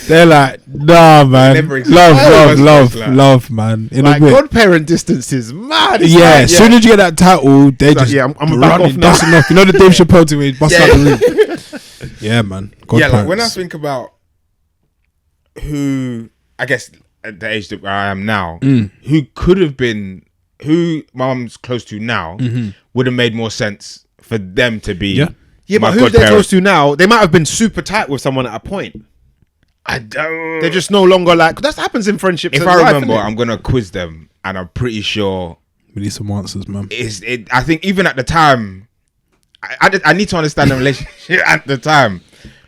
They're like, nah, man. Love, man. In like a bit. godparent distance is mad. It's Yeah, like, as soon as you get that title, they just I'm running, back off now. dusting off. You know the Dave Chappelle thing where he busts out the room. Yeah, man. Yeah, like when I think about who, I guess at the age that I am now, who could have been, who my mum's close to now, would have made more sense for them to be. Yeah, but who they're close to now, they might have been super tight with someone at a point. I don't. They're just no longer like that. Happens in friendships. If I remember, I'm gonna quiz them, and I'm pretty sure we need some answers, man. I think even at the time, I need to understand the relationship at the time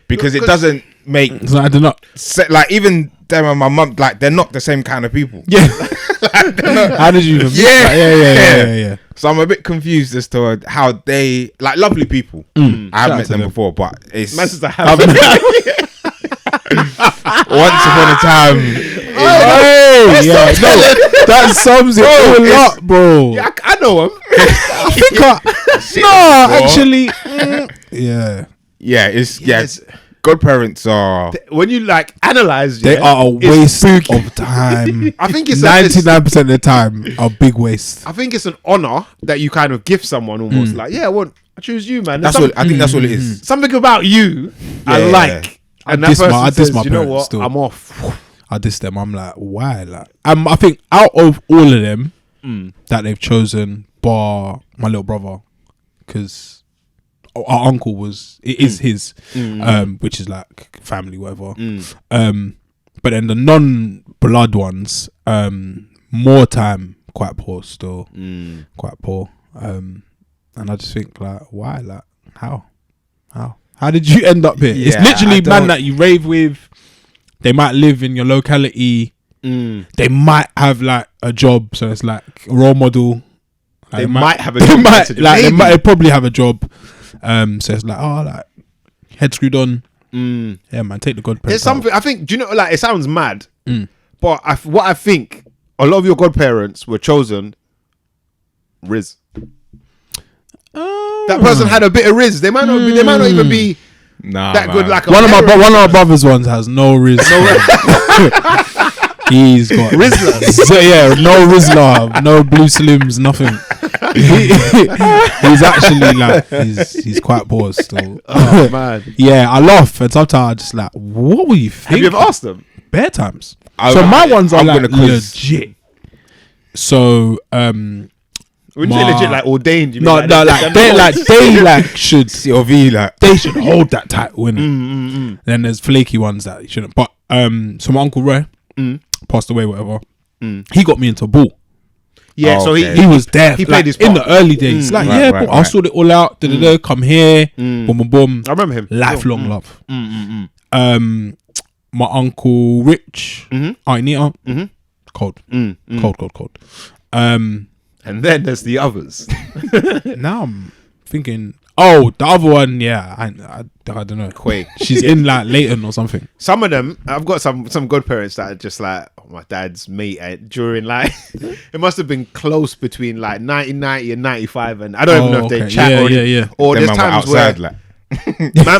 because it doesn't make. I do not. Like even them and my mum, like they're not the same kind of people. Yeah. Like, how did you? Yeah. So I'm a bit confused as to how they like lovely people. I haven't met them before, but it's once upon a time. That sums it all up, bro. Yeah, I know him. Actually, it's godparents are when you like analyze. They are a waste of time. I think it's 99% of the time a big waste. I think it's an honor that you kind of gift someone almost like I choose you, man. That's what I think. That's what it is. Something about you I like. And that person says, my you know what? Still. I'm off. I diss them. I'm like, why? Like, I think out of all of them that they've chosen, bar my little brother, because our uncle is his, which is like family, whatever. But then the non-blood ones, more time, quite poor still, quite poor. And I just think like, why? Like, how did you end up here? It's literally man that you rave with. They might live in your locality. They might have like a job, so it's like a role model. Like they might have a job. They probably have a job. So it's like, like head screwed on. Yeah, man, take the godparents. It's something I think. Do you know? Like, it sounds mad, but what I think a lot of your godparents were chosen. Riz. That person had a bit of riz. They might not. They might not even be that good. Like one of my brother's ones has no riz. He's got Rizzler. So, no Rizzler, no blue slims, nothing. He's actually like he's quite poor still. Oh man. Yeah, I laugh and sometimes I just like, what were you thinking? Have you ever asked them? Bare times. My ones are like legit. So when you say legit, like ordained, you mean they should COV, like they should hold that title, innit? Then there's flaky ones that you shouldn't. But so my uncle Ray passed away, whatever. He got me into ball. Yeah, so he was there. He played his in part. the early days. I'll sort it all out. Come here, boom, boom, boom. I remember him. Lifelong love. My uncle Rich, Auntie Nita, cold. And then there's the others. Now I'm thinking, the other one, I don't know. Quay. She's in like Leighton or something. Some of them, I've got some godparents that are just like my dad's mate during like, it must have been close between like 1990 and 95, and I don't even know if they chat or there's times outside, where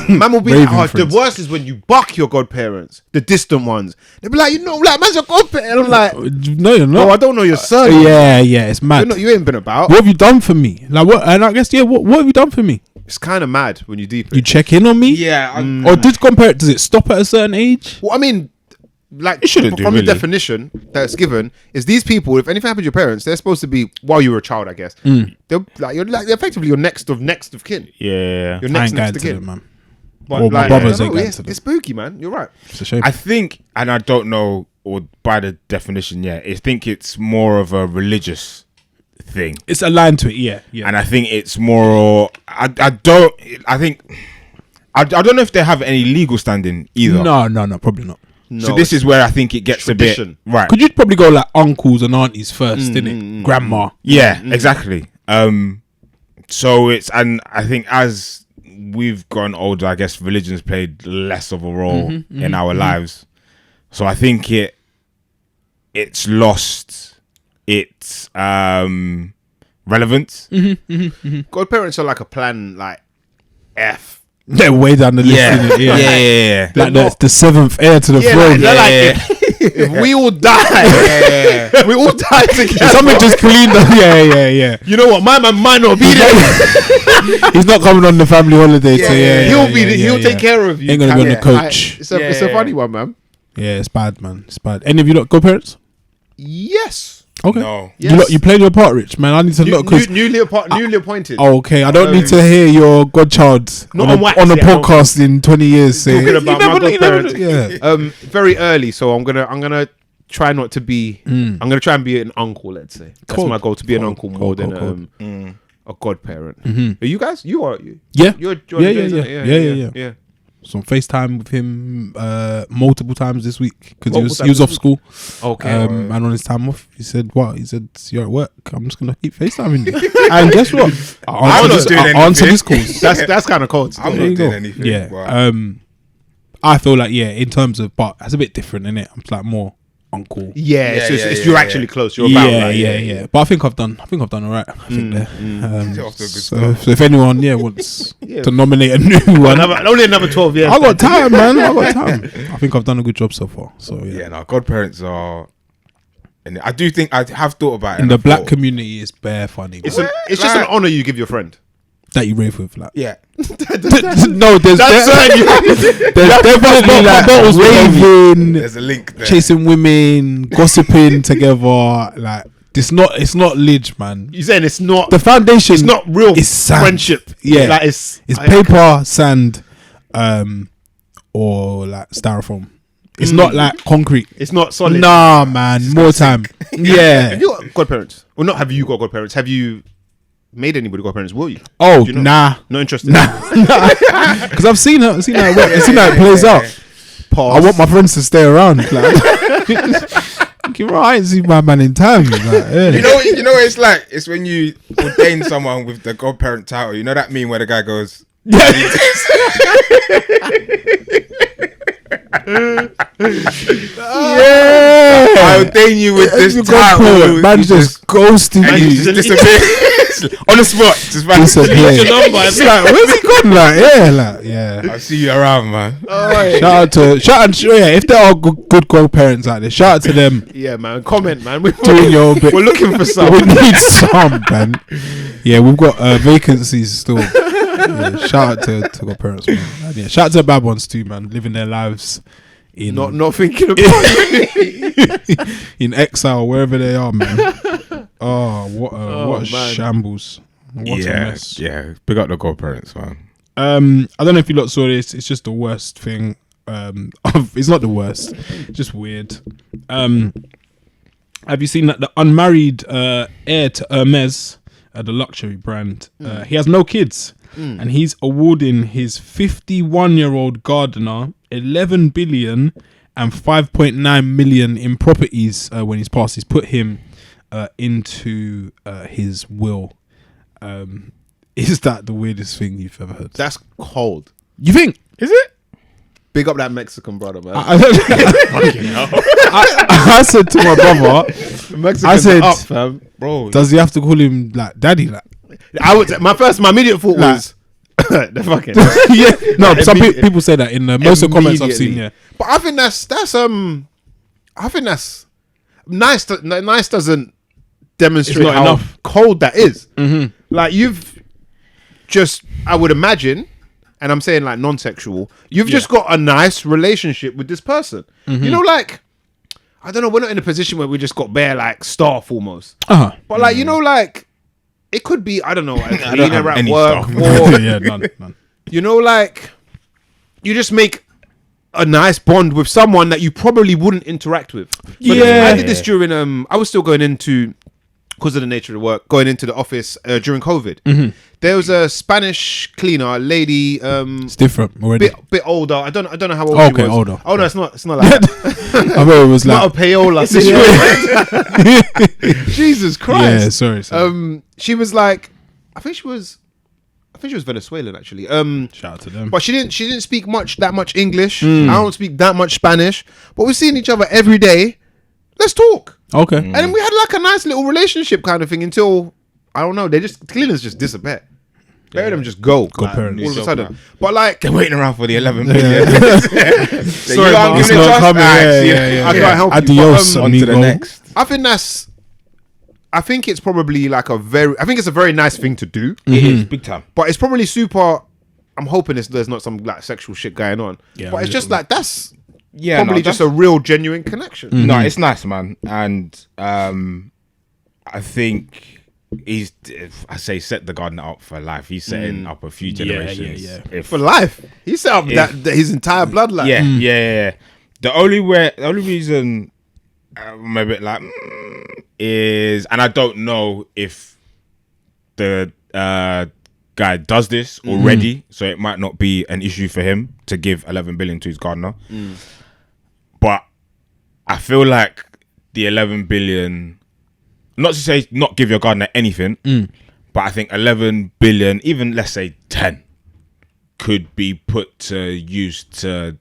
man will be like, the worst is when you buck your godparents, the distant ones. They'll be like, like man's your godparent. I'm like, no, you're not. I don't know your son. Yeah, it's mad. You ain't been about. What have you done for me? Like what? And I guess what have you done for me? It's kind of mad when you deep it. You check in on me, or does it stop at a certain age? Well, I mean, like it shouldn't from the definition that's given is these people, if anything happened to your parents, they're supposed to be while you were a child, I guess. They're effectively your next of kin. Yeah, your next to kin, them, man. But my brothers ain't going to them. It's spooky, man. You're right. It's a shame. I think, and I don't know, or by the definition, I think it's more of a religious thing. It's aligned to it, yeah. And I think it's more. I don't know if they have any legal standing either. No, probably not. No, so this is where I think it gets tradition. A bit right. Could you probably go like uncles and aunties first, innit? Grandma. Yeah, exactly. So it's, and I think as we've grown older, I guess religion's played less of a role in our lives. So I think it's lost its relevance. Godparents are like a plan, like F. They're way down the list. Yeah. Like the seventh heir to the throne. If we all die, we all die together. Something just cleaned up. Yeah. You know what? My man might not be there. He's not coming on the family holiday. He'll take care of you. Ain't gonna be on the coach. It's a funny one, man. Yeah, it's bad, man. It's bad. Any of you not godparents? Yes. Okay. No. Yes. You played your part, Rich, man. I need to look because newly appointed. Okay, I don't need to hear your godchild on a podcast in 20 years. Talking about my godparents. Very early, so I'm gonna try not to be. I'm gonna try and be an uncle. Let's say that's my goal, to be an uncle more than a godparent. Are you guys? You are. Yeah. You're Yeah. So on FaceTime with him multiple times this week because he was off school. Okay. And on his time off, he said, "What?" He said, "You're at work. I'm just gonna keep FaceTiming you." And guess what? I answer his calls. That's kind of cold. I'm not doing anything. Yeah. I feel like in terms of, but it's a bit different, isn't it? I'm like more uncle. You're actually close. You're about yeah. But I think I've done all right. I think there. So if anyone wants to nominate a new one, only another 12 years. I got time, man. I think I've done a good job so far. So godparents are. And I do think I have thought about it. In the black community, it's bare funny. It's just an honor you give your friend that you rave with, like. Yeah. No, there's definitely like raving. There's a link there. Chasing women, gossiping together. Like it's not lidge, man. You're saying it's not the foundation. It's not real friendship. Yeah, like it's paper, sand, or like styrofoam. It's not like concrete. It's not solid. Nah, man. It's more time. Yeah. Have you got godparents? Well, not have you got godparents? Have you made anybody godparents? Will you? Oh, you know? Nah. Not interested. Nah. Because I've seen how it plays out. Pause. I want my friends to stay around. Like, I ain't seen my man in time. Like, You know what it's like? It's when you ordain someone with the godparent title. You know that meme where the guy goes, I ordain you with this title. Man just ghosting you. Just disappear on the spot. Just disappear. It's like, where's he gone? I'll see you around, man. Shout out. If there are good godparents out there, shout out to them. Yeah, man. Comment, man. We're looking for some. We need some, man. Yeah, we've got vacancies still. Shout out to godparents, man. Yeah, shout out to the bad ones too, man. Living their lives in not thinking about in exile, wherever they are, man. What a shambles. What a mess. Yeah, big up the godparents, man. I don't know if you lot saw this. It's just the worst thing. It's not the worst. It's just weird. Have you seen that the unmarried heir to Hermes, the luxury brand, he has no kids, and he's awarding his 51-year-old gardener 11 billion and 5.9 million in properties when he's passed. He's put him into his will. Is that the weirdest thing you've ever heard? That's cold. You think? Is it? Big up that Mexican brother, man. I said to my brother, up, fam. Bro, does he have to call him like daddy? Like, my immediate thought was the fucking some people say that in most of the comments I've seen. Yeah, but I think that's nice. Nice doesn't demonstrate how enough. Cold that is. Like you've just, I would imagine. And I'm saying like non-sexual. You've just got a nice relationship with this person. You know, like, I don't know. We're not in a position where we just got bare like staff almost. But like, you know, like it could be, I don't know, a cleaner at work or none. You know, like you just make a nice bond with someone that you probably wouldn't interact with. But I did this during I was still going into, because of the nature of the work, going into the office during COVID. There was a Spanish cleaner, a lady. It's different already. Bit older. I don't know how old she was. Older. Oh no, it's not like that. I thought it was like not a payola situation. Jesus Christ. Yeah, sorry. She was like, I think she think she was Venezuelan actually. Shout out to them. But she didn't speak that much English. I don't speak that much Spanish. But we're seeing each other every day. Let's talk. Okay. And then we had like a nice little relationship kind of thing until I don't know. Cleaners just disappear. Let them just go. Like, all of a sudden. But like they're waiting around for the 11 million. Sorry, man. It's not coming. I can't help Adios, you. On to the next. I think it's probably like it's a very nice thing to do. It is big time. But it's probably super. I'm hoping there's not some like sexual shit going on. Yeah, but it's just like that's Yeah, probably just a real genuine connection. No, it's nice, man. And I think I say set the gardener up for life. He's setting up a few generations. Yeah. For life. He set up his entire bloodline. Yeah. The only reason I'm a bit like is, and I don't know if the guy does this already, so it might not be an issue for him to give 11 billion to his gardener. But I feel like the 11 billion, not to say not give your gardener anything, but I think 11 billion, even let's say 10, could be put to use to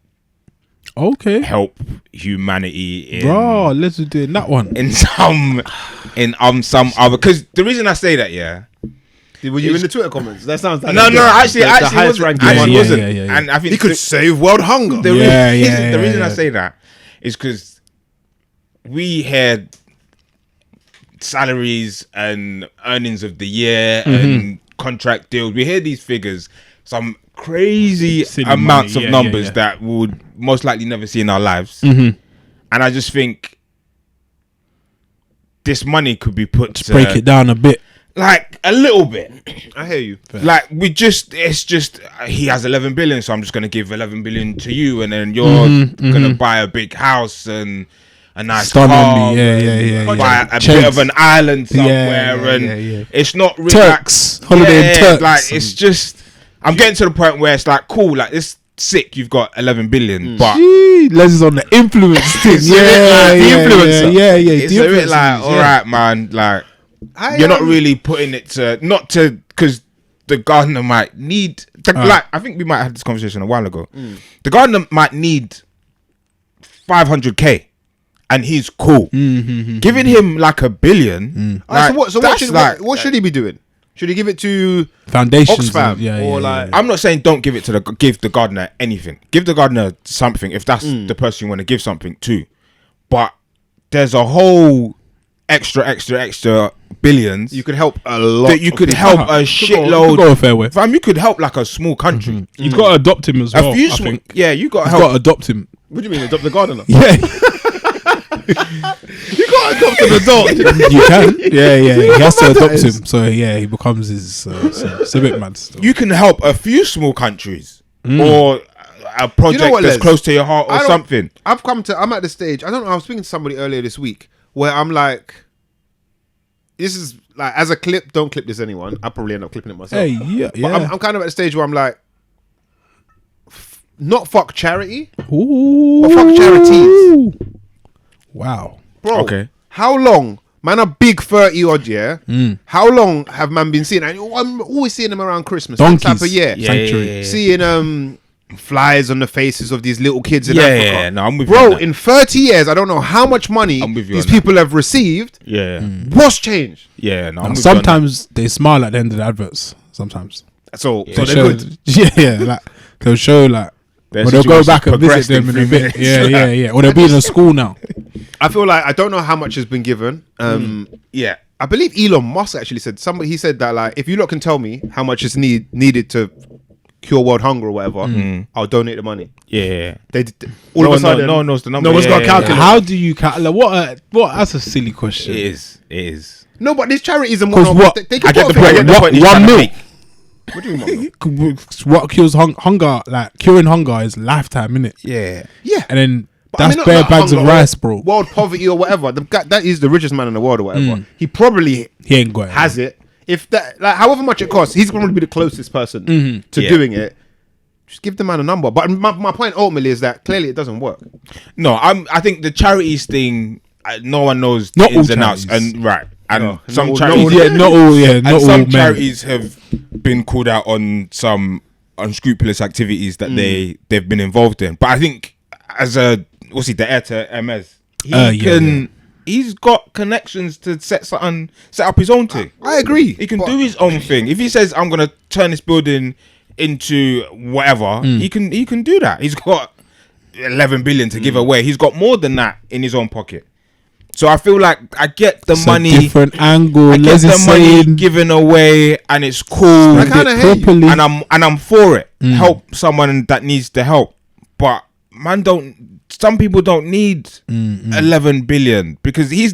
help humanity in let's do it in that one. in some other, because the reason I say that, Were you in the Twitter comments? That sounds like no, actually wasn't. Yeah. And I think he could save world hunger. The reason I say that is because we had salaries and earnings of the year and contract deals. We hear these figures, some crazy Silly amounts money. of numbers that we would most likely never see in our lives. And I just think this money could be put to break it down a bit. Like a little bit. I hear you. Like it's just he has 11 billion, so I'm just gonna give 11 billion to you, and then you're gonna buy a big house and a nice car, Buy a bit of an island somewhere, it's not really Turks, holiday in Turks. Like it's just, I'm getting to the point where it's like cool, like it's sick. You've got 11 billion, but Les is on the influence thing. the influencer. It's a bit like, all right, man, like. You're not really putting it to because the gardener might need like I think we might have had this conversation a while ago. The gardener might need 500k and he's cool. Giving him like $1 billion. What should he be doing? Should he give it to foundations? Oxfam? I'm not saying don't give it to give the gardener anything. Give the gardener something if that's the person you want to give something to. But there's a whole extra billions. You could help a lot. That you could help a shitload. Go a fair way. Fam, you could help like a small country. You've got to adopt him as well. I think. Yeah, you got to help. help. Got to adopt him. What do you mean adopt the gardener? Yeah. You got to adopt an adult. You can. Yeah. He has to adopt him. So he becomes his. It's a bit mad still. You can help a few small countries or a project that's close to your heart or something. I'm at the stage. I don't know. I was speaking to somebody earlier this week where I'm like, this is like, as a clip, don't clip this anyone. I'll probably end up clipping it myself. Hey, yeah. But I'm kind of at the stage where I'm like, not fuck charity, Ooh. but fuck charities. Wow. Bro, okay. How long? Man, a big 30 odd, yeah? How long have man been seeing? I'm always seeing them around Christmas. Donkeys. That type of year. Sanctuary. Seeing flies on the faces of these little kids in Africa. Yeah, no, I'm with you. Bro, in 30 years, I don't know how much money these people have received. Yeah. What's changed? Yeah, no. I'm Sometimes they smile at the end of the adverts. Sometimes. So They'll they're show, good. Yeah. Like they'll show like. Or they'll go back and visit them in a bit. Yeah. Or they'll be in a school now. I feel like I don't know how much has been given. Yeah. I believe Elon Musk actually said he said that like, if you lot can tell me how much is needed to cure world hunger or whatever, I'll donate the money. Yeah. All of a sudden, no one knows the number. No one's got a calculator. How do you calculate? What? That's a silly question. It is. No, but these charities and what? They can I get the point. 1 mil. What do you mean? What cures hunger? Like curing hunger is lifetime, innit? Yeah. And then But that's not bare like bags of hunger rice, or bro. World poverty or whatever. The guy, that is the richest man in the world or whatever. He probably He ain't got it. has it. If that, like, however much it costs, he's probably be the closest person to doing it. Just give the man a number. But my point ultimately is that clearly it doesn't work. No, I think the charities thing, no one knows Not the ins all and outs. charities. And right, And some not charities, not all men. charities have been called out on some unscrupulous activities that they've been involved in. But I think as the heir to Hermes, he's got connections to set up his own thing. I agree. He can do his own thing. If he says, I'm gonna turn this building into whatever, he can do that. He's got 11 billion to give away. He's got more than that in his own pocket. So I feel like I get the money, different angle. I get the money given away, and it's cool. I kind of hate you. And I'm for it. Help someone that needs the help, but some people don't need 11 billion because he's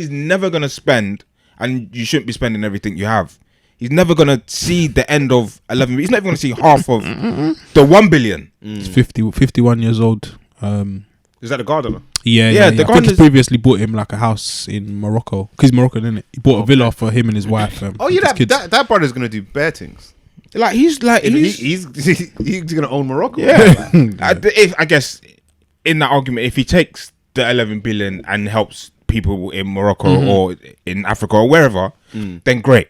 never gonna spend, and you shouldn't be spending everything you have. He's never gonna see the end of 11. He's never gonna see half of the 1 billion. He's 51 years old. Is that the gardener? Yeah. I think he previously bought him like a house in Morocco because he's Moroccan, isn't it? He bought a villa for him and his wife. That brother's gonna do bare things. He's gonna own Morocco. Yeah, I guess in that argument, if he takes the 11 billion and helps people in Morocco or in Africa or wherever, then great.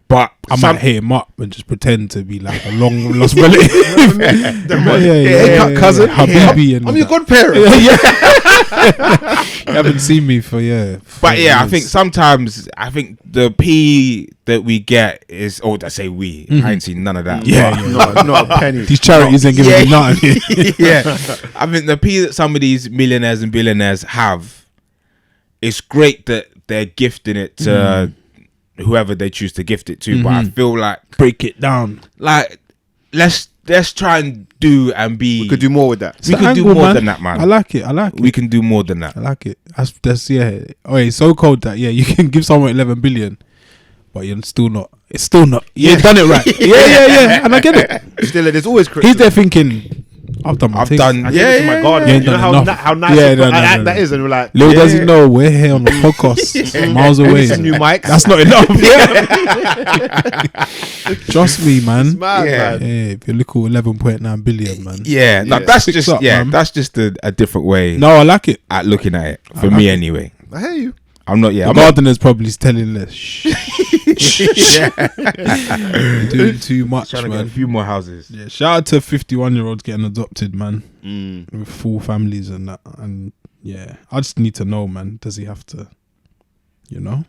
But I might hit him up and just pretend to be like a long lost relative. Cousin, Habibi, and I'm your godparent. You haven't seen me for But yeah, I think sometimes the P that we get is, I say we. I ain't seen none of that. Not a penny. These charities ain't giving me nothing. I think the P that some of these millionaires and billionaires have, it's great that they're gifting it to whoever they choose to gift it to. But I feel like break it down. Like let's try and do and be. We could do more with that. We can do more than that, man. I like it. We can do more than that. I like it. That's yeah. Oh, it's so cold that you can give someone 11 billion, but you're still not. It's still not. You've done it right. Yeah. And I get it. Still, there's always. He's there thinking, I've done my thing. I gave it to my garden. You know how nice that is, and we're like, Lil doesn't know we're here on the podcast, miles away. Some new mics. That's not enough. Trust me, man. Mad, man. If you look at 11.9 billion, man. That's just that's just a different way. No, I like it. At looking at it for me anyway. I hear you. I'm not. The gardener's probably telling us, doing too much, trying to man. get a few more houses. Yeah, shout out to 51-year-olds getting adopted, man, with full families and that. And yeah, I just need to know, man. Does he have to, Yeah,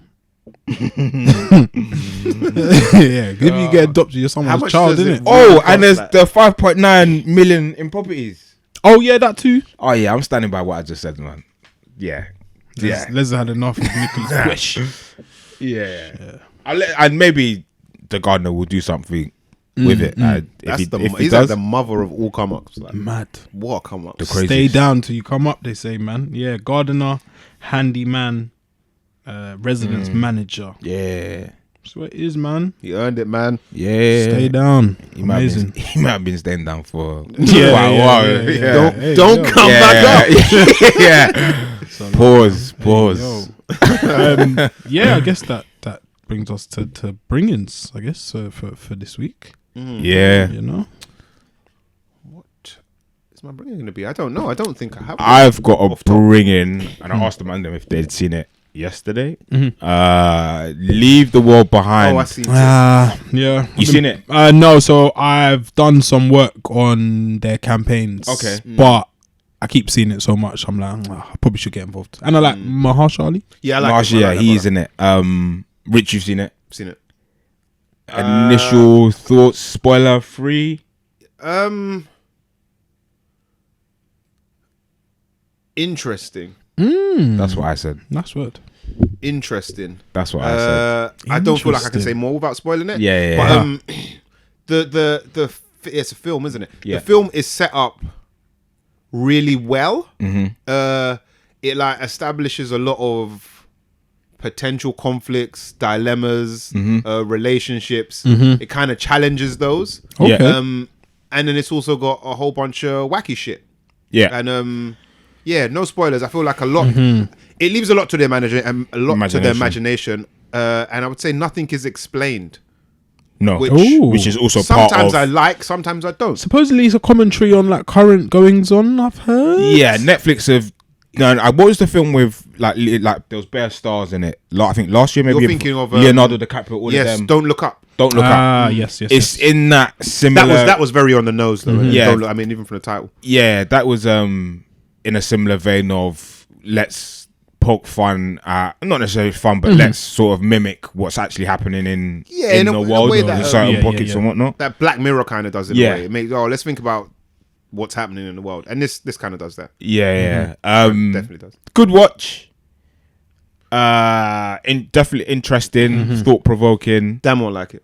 if you get adopted, you're someone's child, isn't it? Oh, and there's the 5.9 million in properties. Oh yeah, that too. Oh yeah, I'm standing by what I just said, man. Yeah. Les had enough of Nicholas Wish. Yeah. And maybe the gardener will do something with it. He's like the mother of all come ups. Like, mad. What come up? Stay down till you come up, they say, man. Yeah, gardener, handyman, residence manager. Yeah. That's what it is, man. He earned it, man. Yeah. Stay down. Amazing. He might have been staying down for a while. Don't come back up. Yeah. Pause. I guess that brings us to bring-ins, I guess, for this week. Yeah. What is my bring-in going to be? I don't know. I don't think I have. I've got a bring-in, and I asked the Mandem if they'd seen it yesterday. Leave the World Behind. Oh, I seen it. Yeah. You seen it? No, so I've done some work on their campaigns. Okay. But I keep seeing it so much, I'm like, I probably should get involved. And I like Mahershala. Yeah, I like Mahershala. Yeah, he's in it. Rich, you've seen it? Seen it. Initial thoughts, spoiler free. Interesting. That's what I said. Nice word. Interesting. That's what I said. I don't feel like I can say more without spoiling it. Yeah. But it's a film, isn't it? Yeah. The film is set up really well. It like establishes a lot of potential conflicts, dilemmas, relationships. It kind of challenges those. Okay. And then it's also got a whole bunch of wacky shit. Yeah. And no spoilers. I feel like a lot. It leaves a lot to their to their imagination. And I would say nothing is explained. No, which is also sometimes part of. I like, sometimes I don't. Supposedly it's a commentary on like current goings on, I've heard. Yeah, Netflix have what was the film with like there was bare stars in it? Like, I think last year maybe. You're thinking of Leonardo DiCaprio. All yes, of them. Don't Look Up. Don't Look Up. Yes. It's in that similar. That was very on the nose though. Yeah. Don't Look, I mean, even from the title. Yeah, that was in a similar vein of let's poke fun at, not necessarily fun, but let's sort of mimic what's actually happening in the world, in certain pockets and whatnot. That Black Mirror kind of does it. A way. It makes let's think about what's happening in the world, and this kind of does that. Definitely does. Good watch. Definitely interesting, thought provoking. Dan won't like it.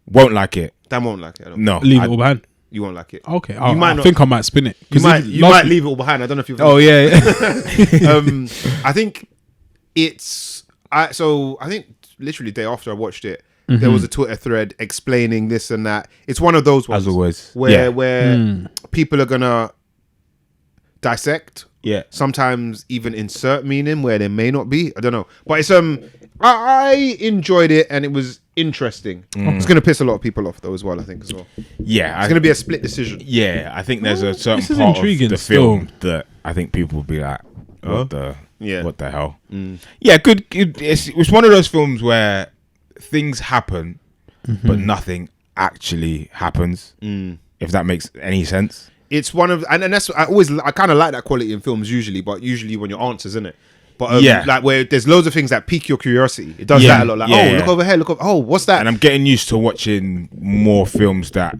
Won't like it. Dan won't like it. I don't No, Leave it all behind. You won't like it. Okay, I think I might spin it. You might leave it all behind. I don't know if you've. Oh yeah. I think it's. I think literally the day after I watched it, there was a Twitter thread explaining this and that. It's one of those ones, as always, where people are gonna dissect. Yeah. Sometimes even insert meaning where there may not be. I don't know, but it's I enjoyed it and it was interesting. It's gonna piss a lot of people off though as well. I think as well. Yeah, it's gonna be a split decision. Yeah, I think there's a certain part of the film that I think people will be like, what the hell? Yeah, good. It's one of those films where things happen, but nothing actually happens. If that makes any sense. It's one of, and that's I kind of like that quality in films usually, but usually when your answers, isn't it? But like where there's loads of things that pique your curiosity. It does that a lot. Like, look over here, look over. Oh, what's that? And I'm getting used to watching more films that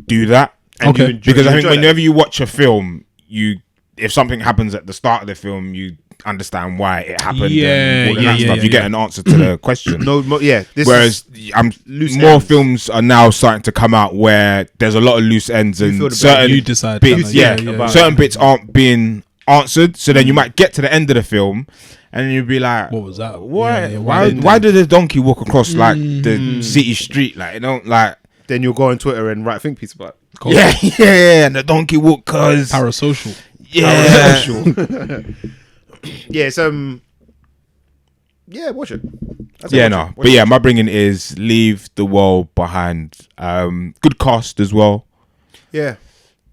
do that. And because I think whenever you watch a film, if something happens at the start of the film, you understand why it happened. And all that stuff. You get an answer to the question. Whereas more films are now starting to come out where there's a lot of loose ends and certain bits. Certain bits aren't being answered. So then you might get to the end of the film and you'll be like, what was that? Why did the donkey walk across like the city street? Like, you know, like. Then you'll go on Twitter and write a think piece about it. Cool. Yeah, and the donkey walk cause parasocial. Yeah. Yeah, it's watch it. But yeah, my bringing is Leave the World Behind. Good cast as well. Yeah.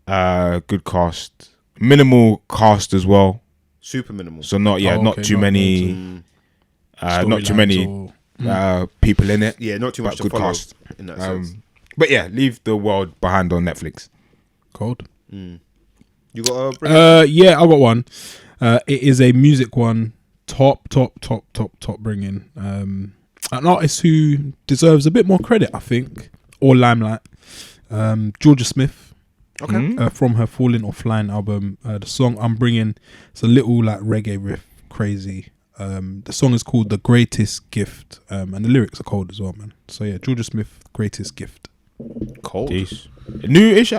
Good cast. Minimal cast as well. Super minimal. So not too many people in it. Yeah, not too much to good follow cast in that sense. But yeah, Leave the World Behind on Netflix. Cold. You got a I got one. It is a music one. Top bringing. An artist who deserves a bit more credit, I think, or limelight. Georgia Smith. Okay. From her Falling Offline album, the song I'm bringing, it's a little like reggae riff, crazy. The song is called The Greatest Gift, and the lyrics are cold as well, man. So yeah, Georgia Smith, Greatest Gift. Cold. Newish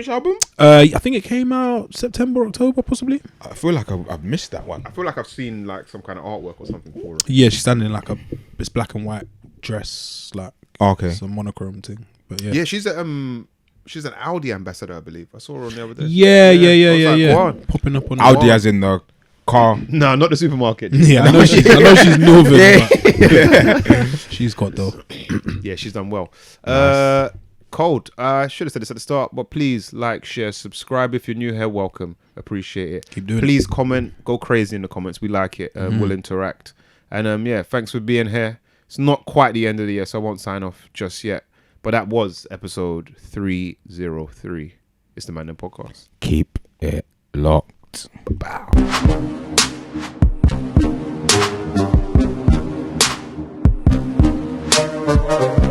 album? I think it came out September, October, possibly. I feel like I've missed that one. I feel like I've seen like some kind of artwork or something for her. Yeah, she's standing in like this black and white dress, like some monochrome thing. But yeah, she's an Audi ambassador, I believe. I saw her on the other day. Yeah. Popping up on Audi as in the car. No, not the supermarket. Yeah, I know she's northern. But she's got though. Yeah, she's done well. Nice. Cold. I should have said this at the start, but please like, share, subscribe if you're new here. Welcome. Appreciate it. Keep doing Please comment. Go crazy in the comments. We like it. We'll interact. And thanks for being here. It's not quite the end of the year, so I won't sign off just yet. But that was episode 303. It's the Mandem Podcast. Keep it locked. Bow.